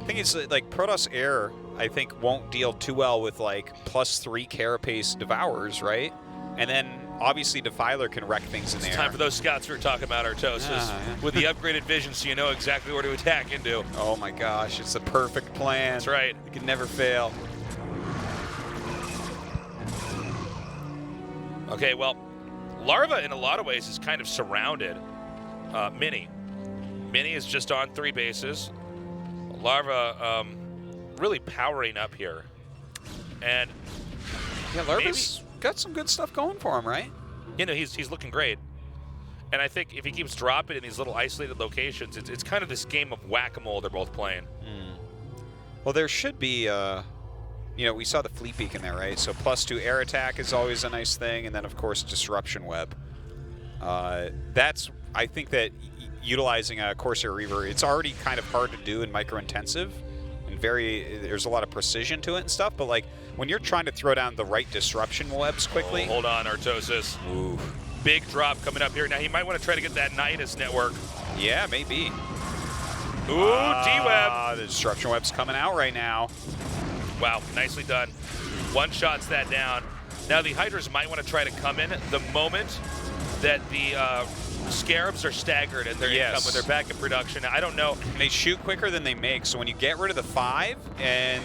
I think it's, like, Protoss Air, I think, won't deal too well with, like, +3 Carapace Devourers, right? And then, obviously, Defiler can wreck things in the air. It's time for those scouts we were talking about, Artosis, with the upgraded vision so you know exactly where to attack into. Oh, my gosh, it's the perfect plan. That's right. It can never fail. Okay, well, Larva, in a lot of ways, is kind of surrounded Mini. Mini is just on 3 bases. Larva really powering up here. And yeah, Larva's got some good stuff going for him, right? You know, he's looking great. And I think if he keeps dropping in these little isolated locations, it's kind of this game of whack-a-mole they're both playing. Well, there should be, you know, we saw the Fleet Beacon there, right? So +2 air attack is always a nice thing. And then, of course, Disruption Web. That's, I think that utilizing a Corsair Reaver, it's already kind of hard to do and micro-intensive. And there's a lot of precision to it and stuff. But, like, when you're trying to throw down the right Disruption Webs quickly. Oh, hold on, Artosis. Ooh. Big drop coming up here. Now, he might want to try to get that Nidus network. Yeah, maybe. Ooh, D-Web. The Disruption Web's coming out right now. Wow, nicely done. One shots that down. Now the Hydras might want to try to come in the moment that the Scarabs are staggered and they're income when they're back in production. I don't know. They shoot quicker than they make, so when you get rid of the 5, and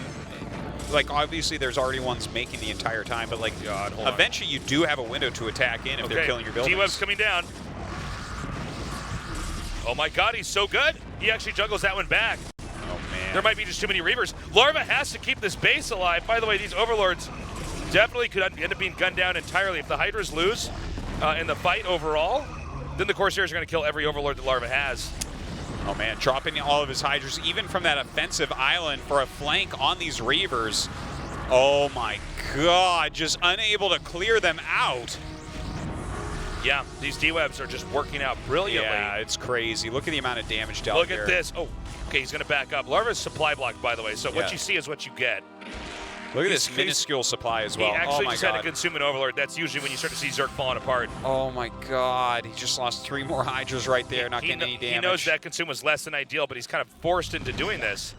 like obviously there's already ones making the entire time, but like eventually you do have a window to attack in if they're killing your buildings. T-Web's coming down. Oh my god, he's so good. He actually juggles that one back. Oh man. There might be just too many Reavers. Larva has to keep this base alive. By the way, these Overlords definitely could end up being gunned down entirely. If the Hydras lose in the fight overall, then the Corsairs are going to kill every Overlord that Larva has. Oh man, dropping all of his Hydras, even from that offensive island for a flank on these Reavers. Oh my god, just unable to clear them out. Yeah, these D-Webs are just working out brilliantly. Yeah, it's crazy. Look at the amount of damage dealt here. Look at this. Oh, okay, he's going to back up. Larva's supply blocked, by the way, so what you see is what you get. Look at this minuscule supply as well. He actually oh my just god. had to consume an Overlord. That's usually when you start to see Zerg falling apart. Oh my god, he just lost 3 more Hydras right there, not getting any damage. He knows that consume was less than ideal, but he's kind of forced into doing this.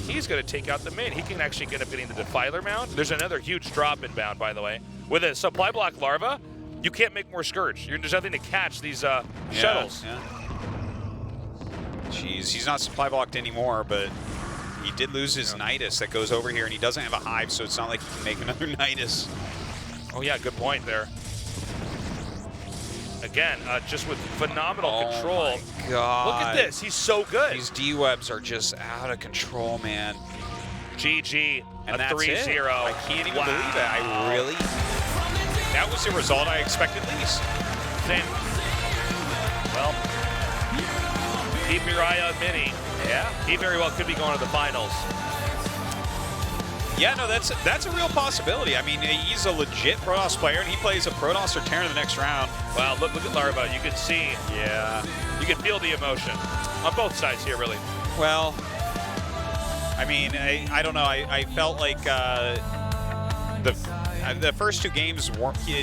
He's going to take out the main. He can actually end up getting the Defiler mount. There's another huge drop inbound, by the way. With a supply block Larva, you can't make more Scourge. There's nothing to catch these shuttles. Yeah. Jeez, he's not supply blocked anymore, but he did lose his Nidus that goes over here, and he doesn't have a hive, so it's not like he can make another Nidus. Oh yeah, good point there. Again, just with phenomenal control. Oh my god. Look at this, he's so good. These D-Webs are just out of control, man. GG, and a that's 3-0. I can't even believe it. I really... That was the result I expected least. Same. Well, keep your eye on Mini. Yeah. He very well could be going to the finals. Yeah, no, that's a real possibility. I mean, he's a legit Protoss player, and he plays a Protoss or Terran in the next round. Wow, look at Larva. You can see. Yeah. You can feel the emotion on both sides here, really. Well, I mean, I don't know. I felt like the first 2 games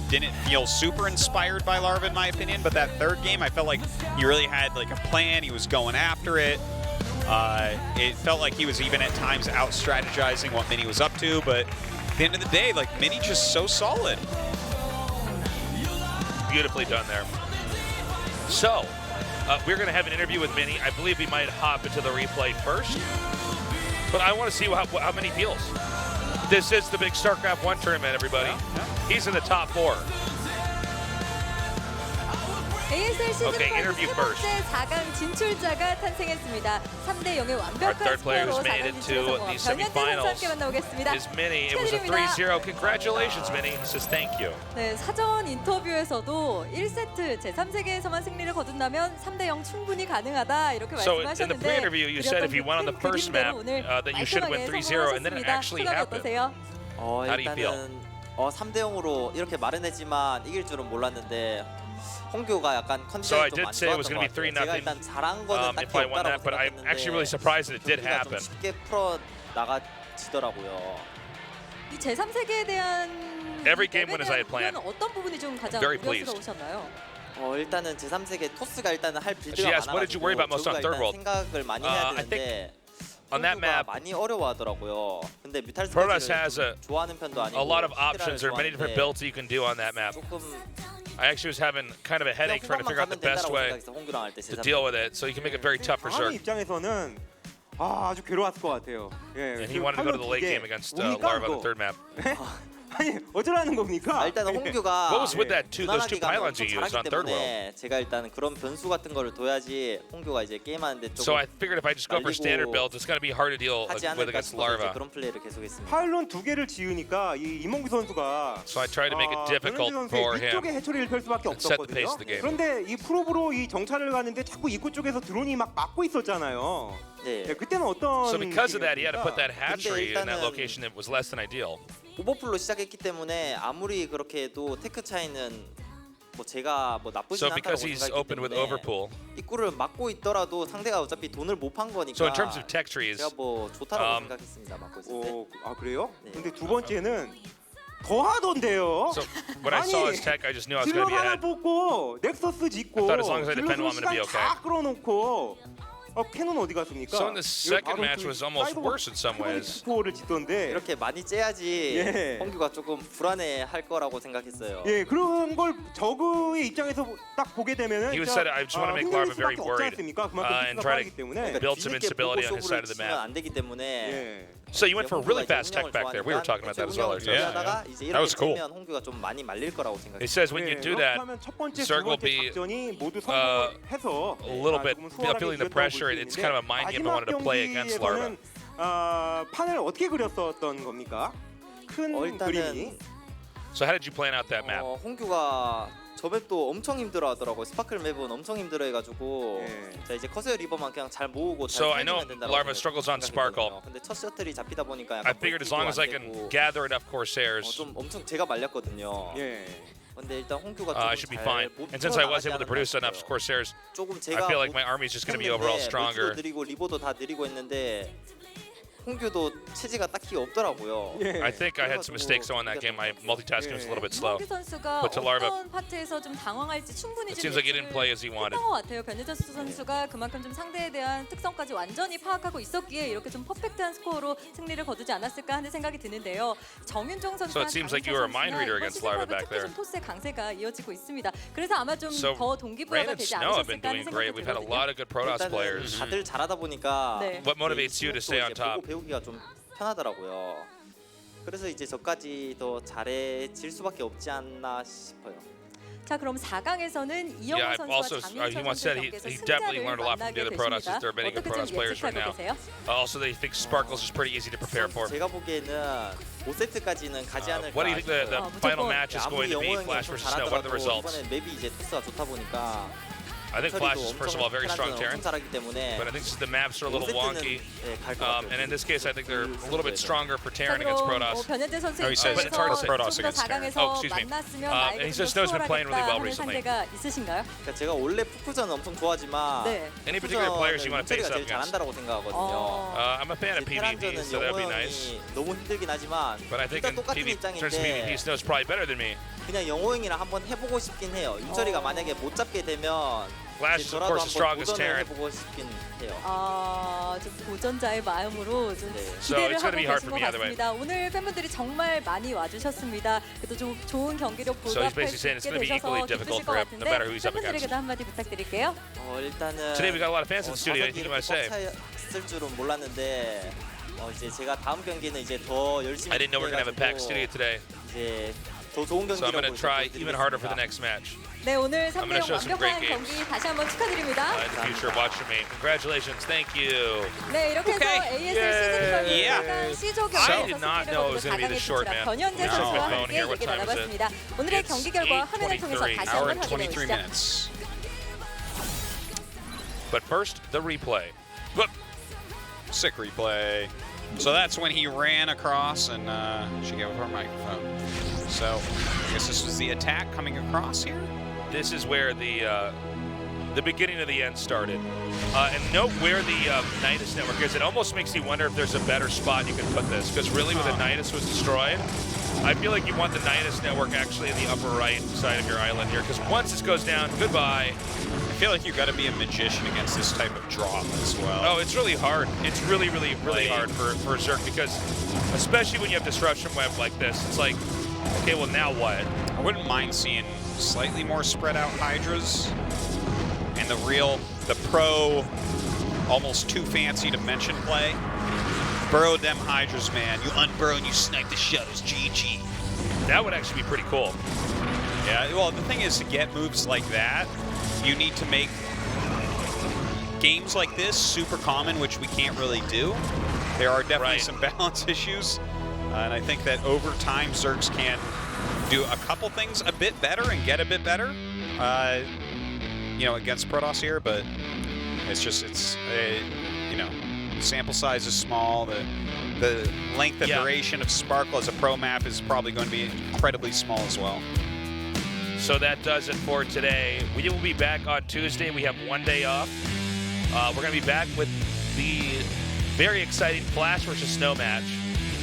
didn't feel super inspired by Larva, in my opinion, but that 3rd game, I felt like he really had like a plan. He was going after it. It felt like he was even at times out-strategizing what Mini was up to, but at the end of the day, like, Mini just so solid. Beautifully done there. So, we're going to have an interview with Mini. I believe we might hop into the replay first, but I want to see how many deals. This is the big StarCraft 1 tournament, everybody. He's in the top 4. ASL 시즌 Okay, 5 interview 세 번째 4강 진출자가 탄생했습니다. 3대0의 완벽한 third player 스코어로 who's made 4강 it 진출에 to 성공한 the 변현재 선수 semifinals 함께 만나보겠습니다. is Mini. It was a 3-0. Congratulations, Mini. Says thank you. 네, 사전 인터뷰에서도 1세트 제3세계에서만 승리를 거둔다면 3대0 충분히 가능하다 이렇게 So in the 말씀하셨는데 pre-interview, you said if you won on the first map, then you should have went 3-0, and then it actually happened. 어떠세요? How do you feel? 일단은 3대0으로 이렇게 말은 했지만 이길 줄은 몰랐는데 홍규가 약간 So I 컨디션이 좀 did 안 say it was 좋았던 going 것 to be 같아요. 제가 3-0 일단 잘한 거는 if 딱히 I won 없다라고 that, but I'm actually really 생각했는데 surprised that it did 홍규가 좀 happen. 쉽게 풀어 나가지더라고요. 이 제3세계에 대한 Every game went as I had planned. 어떤 부분이 좀 가장 Very pleased. 우려스러우셨나요? 일단은 제3세계 토스가 일단은 할 빌드가 She asked, what did you worry about most on 저그가 Third 일단 World? 생각을 많이 해야 I think 되는데 on that 홍규가 map, 많이 어려워하더라고요. 근데 Protoss has 뮤탈스까지를 좋아하는 편도 아니고 a lot of options. There are many different 좋아하는데 builds that you can do on that map. 조금 I actually was having kind of a headache trying to figure out the best way to deal with it, so you can make it very tough for 다음 Zerg. 입장에서는 아주 괴로웠을 것 같아요. 예, And he wanted to go to the late game against Larva on the 3rd map. 아니 어쩌라는 겁니까? 일단은 홍규가 What was with that those two 무난하게 pylons you used on 잘하기 3rd World? 때문에 제가 일단 그런 변수 같은 거를 둬야지 홍규가 이제 게임하는데 So 조금 I figured if I just go for standard builds, it's going to be hard to deal 하지 with 않을까 against 싶어서 이제 Larva. 그런 플레이를 계속했습니다. 파일론 2개를 지으니까 이 이몽규 선수가 So I tried to make it difficult for him 위쪽에 해처리를 펼 수밖에 and set the pace 없었거든요. of the game. 그런데 이 프로브로 이 정찰을 가는데 자꾸 입구 쪽에서 드론이 막 막고 있었잖아요. 네. 네, 그때는 어떤 So because of that, he had to put that 근데 hatchery in that 일단은 location that was less than ideal. 오버풀로 시작했기 때문에 아무리 그렇게 해도 테크 차이는 뭐 제가 뭐 나쁘진 So 않다고 because he's 생각했기 open with 때문에 overpool. 입구를 막고 있더라도 상대가 어차피 돈을 못 판 거니까 So in terms of tech trees, 제가 뭐 좋다라고 생각했습니다. 막고 있을 때. 그래요? 네. 근데 두 번째는 더 하던데요. so when I saw his tech, I just knew I was going to 질럿 be 하나 ahead. 뽑고 넥서스 짓고 I thought as long as I defend 질럿으로 him, I'm gonna be 시간 다 끌어놓고 캐논 어디 갔습니까? So in the second match was almost worse in some ways. 스코어를 짓던데. 이렇게 많이 째야지 예. 홍규가 조금 불안해할 거라고 생각했어요. 예, 그런 걸 저그의 입장에서 딱 보게 되면은 He said, I just want to make Larva very worried and try to build some instability on his side of the map. 안 되기 때문에. So you went for a really fast tech back there. We were talking about that as well. Yeah. that was cool. 홍규가 좀 많이 말릴 거라고 생각했어요. He says when you do that, Zerg will be a little bit feeling the pressure. It's kind of a mind game I wanted to play against Larva. 판을 어떻게 그렸었던 겁니까? 큰 그림이. So how did you plan out that map? 홍규가 저 맵도 엄청 힘들어하더라고요. 스파클 맵은 엄청 힘들어해가지고 자 이제 커세어 리버만 그냥 잘 모으고 So 잘 I know 살리면 된다고 Larva struggles on Sparkle. 근데 첫 셔틀이 잡히다 보니까 I figured as long as I can gather enough Corsairs, 좀 엄청 제가 말렸거든요. 근데 일단 홍규가 I should be fine. And since I was able to produce enough Corsairs, 조금 I feel like my army is just going to be overall stronger. 느리고 리버도 다 느리고 했는데 홍규도 체지가 딱히 없더라고요. I think I had some mistakes on that game. My multitasking was a little bit slow. 홍규 선수가 But to Larva, 어떤 파트에서 좀 당황할지 충분히 it 좀 seems like he didn't play as he wanted. 했던 것 같아요. 변희재 선수가 그만큼 좀 상대에 대한 특성까지 완전히 파악하고 있었기에 이렇게 좀 퍼펙트한 스코어로 승리를 거두지 않았을까 하는 생각이 드는데요. 정윤종 선수와 So it seems like you were a mind reader against Larva back there. 토스의 강세가 이어지고 있습니다. 그래서 아마 좀 So 더 동기부여가 Rain and 되지 Snow have been 않으셨을까 하는 doing great. 생각이 We've had a 들거든요. lot of good Protoss players. 다들 잘하다 보니까 What motivates you to stay on top? 배우기가 좀 편하더라고요. 그래서 이제 저까지 더 잘해질 수밖에 없지 않나 싶어요. 자 그럼 4강에서는 이영호 Yeah, 선수와 also 장윤철 he once said 선수의 he 경기에서 definitely 승자를 learned a lot from the 만나게 other Protosses. 되십니다. There are many good 어떻게 Protoss 좀 players right 예측하고 now. 계세요? Also, they think Sparkles is pretty easy to prepare for. 제가 보기에는 5세트까지는 가지 않을까. What do you think the final match is going to be? 아무리 Flash 영호 형이 versus Snow. What are the results? 이번에 맵이 이제 토스가 좋다 보니까 I think Flash is first of all very strong Terran, 잘하기 때문에 but I think the maps are a little wonky. And in this case, I think they're a little bit stronger for 자 Terran against 그럼 Protoss. 변현재 선수 No, he says it's hard to say. Protoss 좀더 against Terran. 4강에서 Oh, excuse me. 만났으면 And 나에게 he 좀 says Snow's been playing really well 수월하겠다 하는 recently. 상대가 있으신가요? 그러니까 제가 원래 푸쿠전 엄청 좋아하지만 네. Any particular players you want to face 제일 up against? 잘한다고 생각하거든요. I'm a fan of PvP, 테란전은 so that'd 영호 be nice. 형이 너무 힘들긴 하지만 But I think 일단 in 똑같은 terms of PvP, 입장인데 Snow's probably better than me. 그냥 영호 형이랑 한번 해보고 싶긴 해요. 윤철이가 만약에 못 잡게 되면 Flash is of 저라도 course the strongest 한번 도전을 Terran. 해보고 싶긴 해요. 좀 도전자의 마음으로 좀 So 기대를 it's 하고 gonna be hard 계신 for 것 me either way. 같습니다. 오늘 팬분들이 정말 많이 와주셨습니다. 그래도 좀 좋은 경기력 So he's 보답할 basically 수 saying it's 있게 gonna be 되셔서 equally 기쁘실 difficult 것 for him, no matter who 같은데 he's up against. 팬분들에게도 한마디 부탁드릴게요. 일단은 Today we got a lot of fans in the studio. Anything you want to say? 쓸 줄은 몰랐는데 이제 제가 다음 경기는 이제 더 열심히 I didn't know we were gonna have a packed studio today, 이제 더 좋은 so I'm 경기력을 gonna try even harder for the next match. 네, 오늘 I'm gonna 3대0 show some great 완벽한 games. 경기 다시 한번 축하드립니다. In the future, watch for me. Congratulations, thank you. 네, 이렇게 해서 ASL 시즌 Yeah. C조 I 경기에서 did not 승리를 know it 거두고 was gonna be this 4강에 short, 진출한 man. 변현재 No. 선수와 Phone 함께 here, what 얘기 time is it? 나눠봤습니다. 오늘의 It's 경기 결과 화면을 통해서 8:23. 다시 Hour 한번 and 확인해 23 보시죠. minutes. But first, the replay. Look, Sick replay. So that's when he ran across and she gave up her microphone. So I guess this was the attack coming across here. this is where the beginning of the end started. And note where the Nidus network is. It almost makes you wonder if there's a better spot you can put this, because really when the Nidus was destroyed, I feel like you want the Nidus network actually in the upper right side of your island here, because once this goes down, goodbye. I feel like you got to be a magician against this type of drop as well. Oh, it's really hard. It's really hard for Zerg, because especially when you have disruption web like this, it's like, okay, well now what? I wouldn't mind seeing slightly more spread out Hydras. And the pro, almost too fancy to mention play. Burrow them Hydras, man. You unburrow and you snipe the shuttles. GG. That would actually be pretty cool. Yeah, well, the thing is, to get moves like that, you need to make games like this super common, which we can't really do. There are definitely some balance issues. And I think that over time, Zergs can do a couple things a bit better and get a bit better. You know, against Protoss here, but it's just, you know, sample size is small. The length and duration of Sparkle as a pro map is probably going to be incredibly small as well. So that does it for today. We will be back on Tuesday. We have one day off. We're going to be back with the very exciting Flash versus Snow match.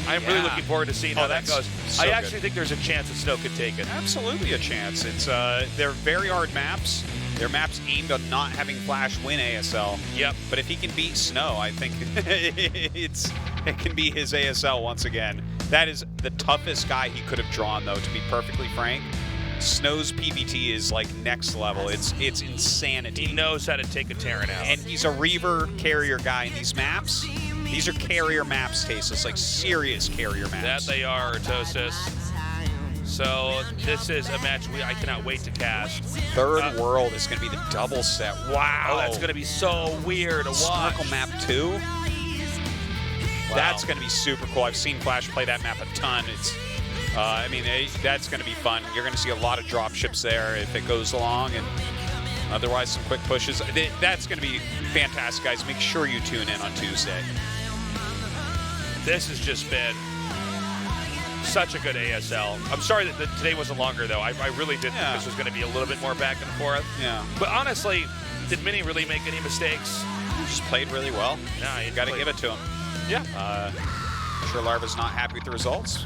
I'm really looking forward to seeing how that goes. So I actually think there's a chance that Snow could take it. Absolutely a chance. It's they're very hard maps. Their map's aimed on not having Flash win ASL. Yep. But if he can beat Snow, I think it can be his ASL once again. That is the toughest guy he could have drawn, though, to be perfectly frank. Snow's PVT is like next level. It's insanity. He knows how to take a Terran out. And he's a Reaver carrier guy in these maps. These are carrier maps, Tasteless, like serious carrier maps. That they are, Tosis. So this is a match I cannot wait to cast. Third World is going to be the double set. Wow. Oh, that's going to be so weird to watch. Snorkel map 2. Wow. That's going to be super cool. I've seen Flash play that map a ton. It's, I mean, that's going to be fun. You're going to see a lot of drop ships there if it goes along, and otherwise some quick pushes. That's going to be fantastic, guys. Make sure you tune in on Tuesday. This has just been such a good ASL. I'm sorry that today wasn't longer, though. I really did think this was going to be a little bit more back and forth. Yeah. But honestly, did Mini really make any mistakes? He just played really well. Nah, you got to give it to him. Yeah. I'm sure Larva's not happy with the results.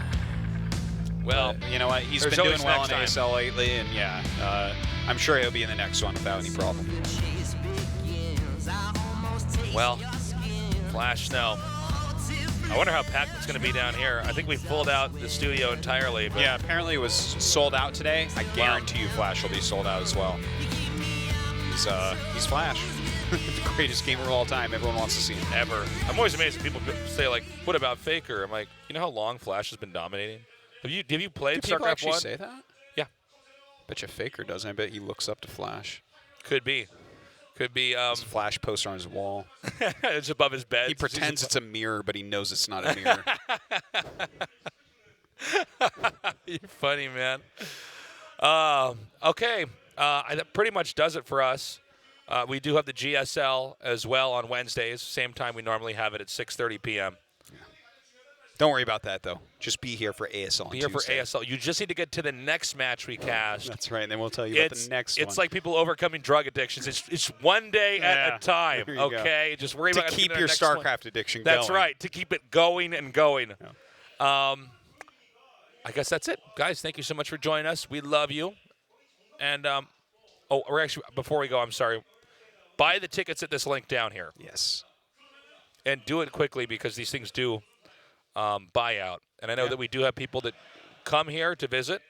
Well, but you know what? He's been doing well in ASL lately, and yeah, I'm sure he'll be in the next one without any problem. Well, Flash Snow. I wonder how packed it's going to be down here. I think we pulled out the studio entirely. But yeah, apparently it was sold out today. I guarantee you Flash will be sold out as well. He's Flash. The greatest gamer of all time. Everyone wants to see him. Ever. I'm always amazed when people say, like, what about Faker? I'm like, you know how long Flash has been dominating? Have you played Do people StarCraft actually 1? say that? Yeah. Bet you Faker doesn't. I bet he looks up to Flash. Could be. Could be. His Flash poster on his wall. It's above his bed. He pretends it's a mirror, but he knows it's not a mirror. You're funny, man. Okay. That pretty much does it for us. We do have the GSL as well on Wednesdays. Same time we normally have it at 6:30 p.m. Don't worry about that, though. Just be here for ASL on Be here Tuesday. for ASL. You just need to get to the next match we cast. That's right, and then we'll tell you about the next one. It's like people overcoming drug addictions. It's one day at a time, okay? Just worry about to keep your StarCraft addiction going. That's right, to keep it going and going. Yeah. I guess that's it. Guys, thank you so much for joining us. We love you. And, we're actually, before we go, I'm sorry. Buy the tickets at this link down here. Yes. And do it quickly because these things do buy out. And I know that we do have people that come here to visit.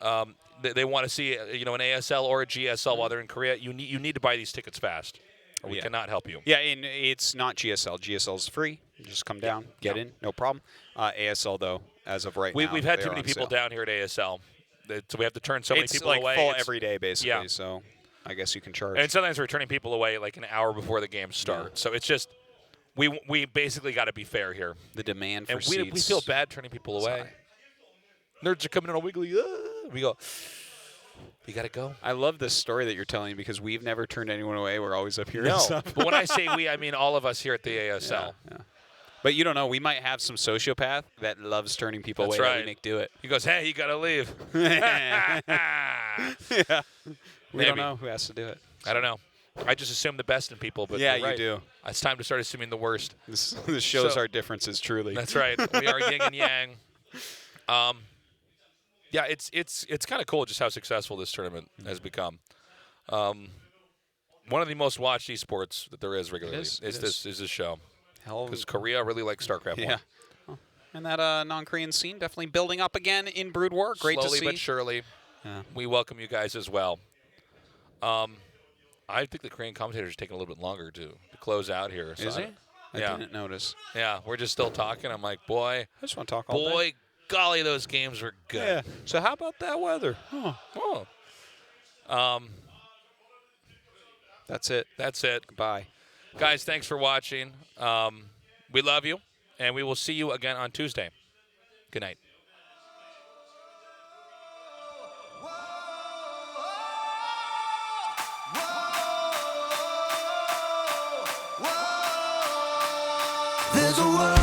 They want to see an ASL or a GSL while they're in Korea. You need to buy these tickets fast, or we cannot help you. Yeah, and it's not GSL. GSL is free. You just come down, get in, no problem. ASL, though, as of right now, We've had too many people down here at ASL. So we have to turn so many people away. It's like full every day, basically, so I guess you can charge. And sometimes we're turning people away like an hour before the game starts. So it's just, we basically got to be fair here. The demand for seats. And we feel bad turning people away. Nerds are coming in all wiggly. We go, you got to go. I love this story that you're telling because we've never turned anyone away. We're always up here. No, and stuff. But when I say we, I mean all of us here at the ASL. Yeah. But you don't know. We might have some sociopath that loves turning people away. Right. That we make do it. He goes, hey, you got to leave. Yeah. We don't Maybe. know who has to do it. I don't know. I just assume the best in people. But yeah, you're right. you do. It's time to start assuming the worst. This shows our differences, truly. That's right. We are yin and yang. Yeah, it's kind of cool just how successful this tournament has become. One of the most watched esports that there is regularly is this show. Because Korea really likes StarCraft 1. Yeah. And that non-Korean scene definitely building up again in Brood War. Great to see. Slowly but surely. Yeah. We welcome you guys as well. I think the Korean commentators are taking a little bit longer to close out here. So is he? I didn't notice. Yeah, we're just still talking. I'm like, boy. I just want to talk all day. Boy, golly, those games were good. Yeah. So how about that weather? That's it. That's it. Goodbye. Guys, thanks for watching. We love you, and we will see you again on Tuesday. Good night. There's a world